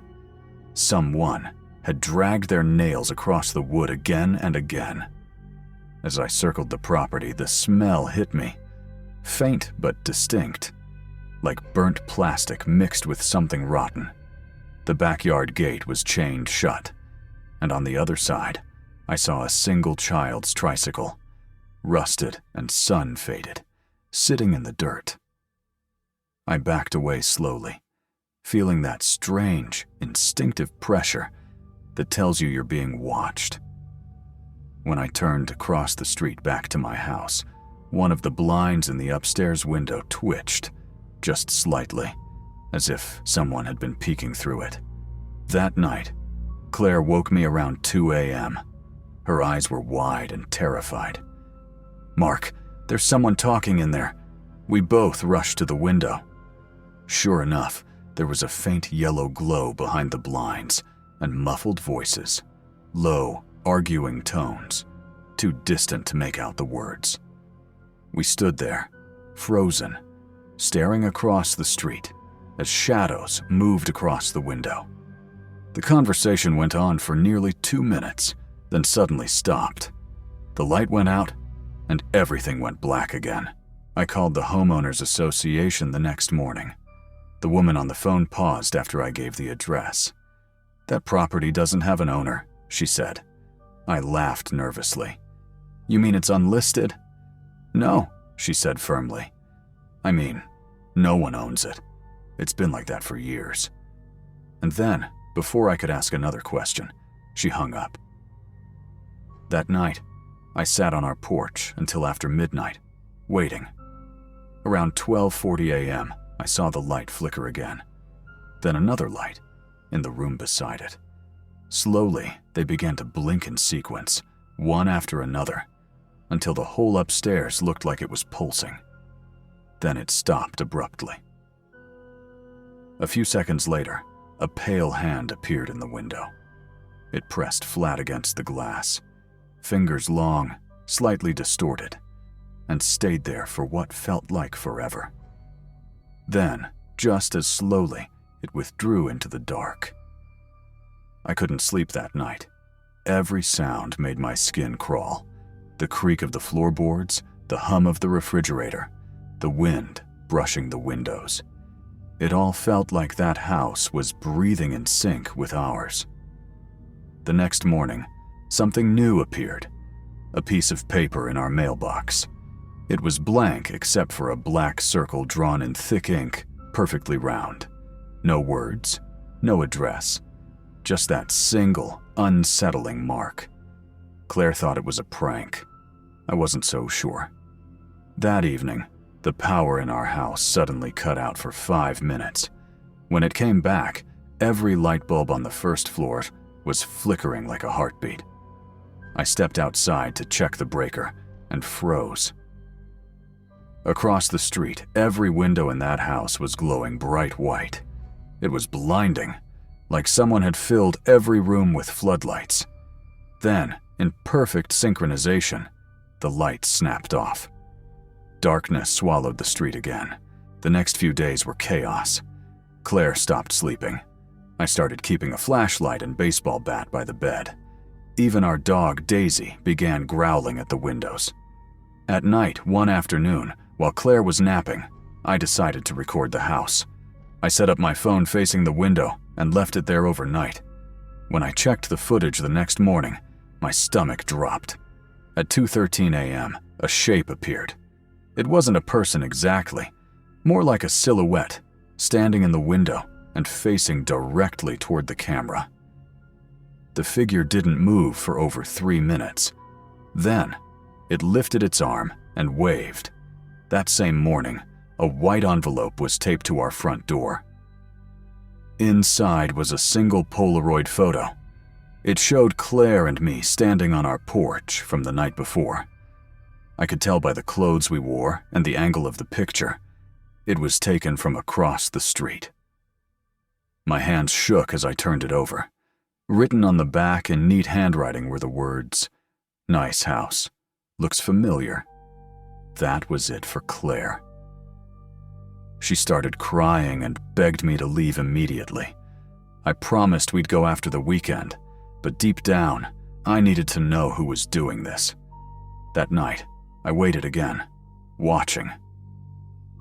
someone, had dragged their nails across the wood again and again. As I circled the property, the smell hit me. Faint but distinct, like burnt plastic mixed with something rotten. The backyard gate was chained shut, and on the other side, I saw a single child's tricycle, rusted and sun-faded, sitting in the dirt. I backed away slowly, feeling that strange, instinctive pressure that tells you you're being watched. When I turned to cross the street back to my house, one of the blinds in the upstairs window twitched, just slightly, as if someone had been peeking through it. That night, Claire woke me around 2 a.m. Her eyes were wide and terrified. "Mark, there's someone talking in there." We both rushed to the window. Sure enough, there was a faint yellow glow behind the blinds and muffled voices, low, arguing tones, too distant to make out the words. We stood there, frozen, staring across the street as shadows moved across the window. The conversation went on for nearly 2 minutes, then suddenly stopped. The light went out, and everything went black again. I called the homeowners association the next morning. The woman on the phone paused after I gave the address. "That property doesn't have an owner," she said. I laughed nervously. "You mean it's unlisted?" "No," she said firmly. "I mean, No one owns it. It's been like that for years." And then, before I could ask another question, she hung up. That night, I sat on our porch until after midnight, waiting. Around 12:40 a.m., I saw the light flicker again. Then another light, in the room beside it. Slowly, they began to blink in sequence, one after another, until the whole upstairs looked like it was pulsing. Then it stopped abruptly. A few seconds later, a pale hand appeared in the window. It pressed flat against the glass, fingers long, slightly distorted, and stayed there for what felt like forever. Then, just as slowly, it withdrew into the dark. I couldn't sleep that night. Every sound made my skin crawl. The creak of the floorboards, the hum of the refrigerator, the wind brushing the windows. It all felt like that house was breathing in sync with ours. The next morning, something new appeared. A piece of paper in our mailbox. It was blank except for a black circle drawn in thick ink, perfectly round. No words, no address, just that single, unsettling mark. Claire thought it was a prank. I wasn't so sure. That evening, the power in our house suddenly cut out for 5 minutes. When it came back, every light bulb on the first floor was flickering like a heartbeat. I stepped outside to check the breaker and froze. Across the street, every window in that house was glowing bright white. It was blinding, like someone had filled every room with floodlights. Then, in perfect synchronization, the lights snapped off. Darkness swallowed the street again. The next few days were chaos. Claire stopped sleeping. I started keeping a flashlight and baseball bat by the bed. Even our dog, Daisy, began growling at the windows. At night, one afternoon, while Claire was napping, I decided to record the house. I set up my phone facing the window and left it there overnight. When I checked the footage the next morning, my stomach dropped. At 2:13 a.m., a shape appeared. It wasn't a person exactly, more like a silhouette, standing in the window and facing directly toward the camera. The figure didn't move for over 3 minutes. Then, it lifted its arm and waved. That same morning, a white envelope was taped to our front door. Inside was a single Polaroid photo. It showed Claire and me standing on our porch from the night before. I could tell by the clothes we wore and the angle of the picture. It was taken from across the street. My hands shook as I turned it over. Written on the back in neat handwriting were the words, "Nice house. Looks familiar." That was it for Claire. She started crying and begged me to leave immediately. I promised we'd go after the weekend, but deep down, I needed to know who was doing this. That night, I waited again, watching.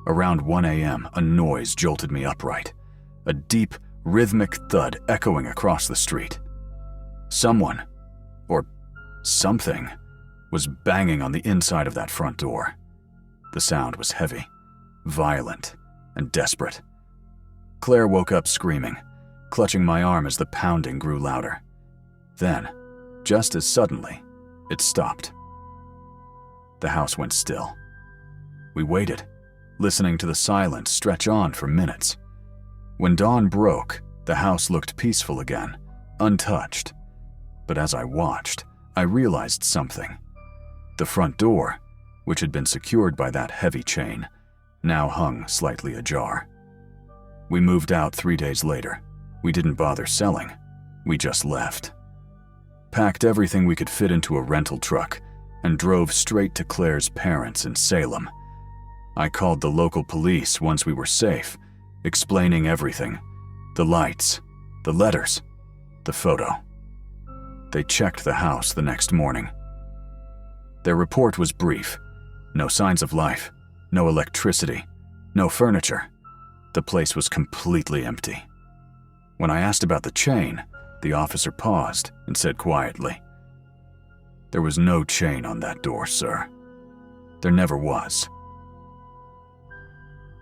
Around 1 a.m., a noise jolted me upright. A deep, rhythmic thud echoing across the street. Someone, or something, was banging on the inside of that front door. The sound was heavy, violent, and desperate. Claire woke up screaming, clutching my arm as the pounding grew louder. Then, just as suddenly, it stopped. The house went still. We waited, listening to the silence stretch on for minutes. When dawn broke, the house looked peaceful again, untouched. But as I watched, I realized something. The front door, which had been secured by that heavy chain, now hung slightly ajar. We moved out 3 days later. We didn't bother selling. We just left. Packed everything we could fit into a rental truck and drove straight to Claire's parents in Salem. I called the local police once we were safe, explaining everything. The lights, the letters, the photo. They checked the house the next morning. Their report was brief. No signs of life, no electricity, no furniture. The place was completely empty. When I asked about the chain, the officer paused and said quietly, "There was no chain on that door, sir. There never was."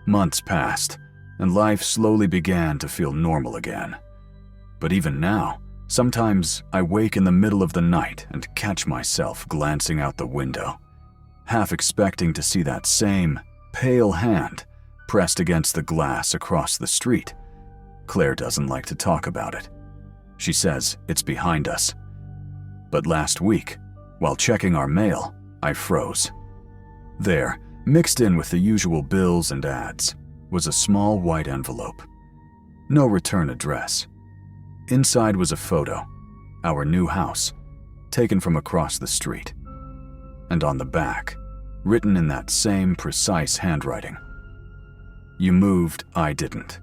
Months passed, and life slowly began to feel normal again. But even now, sometimes I wake in the middle of the night and catch myself glancing out the window, half expecting to see that same pale hand pressed against the glass across the street. Claire doesn't like to talk about it. She says it's behind us. But last week, while checking our mail, I froze. There, mixed in with the usual bills and ads, was a small white envelope. No return address. Inside was a photo, our new house, taken from across the street. And on the back, written in that same precise handwriting, "You moved, I didn't.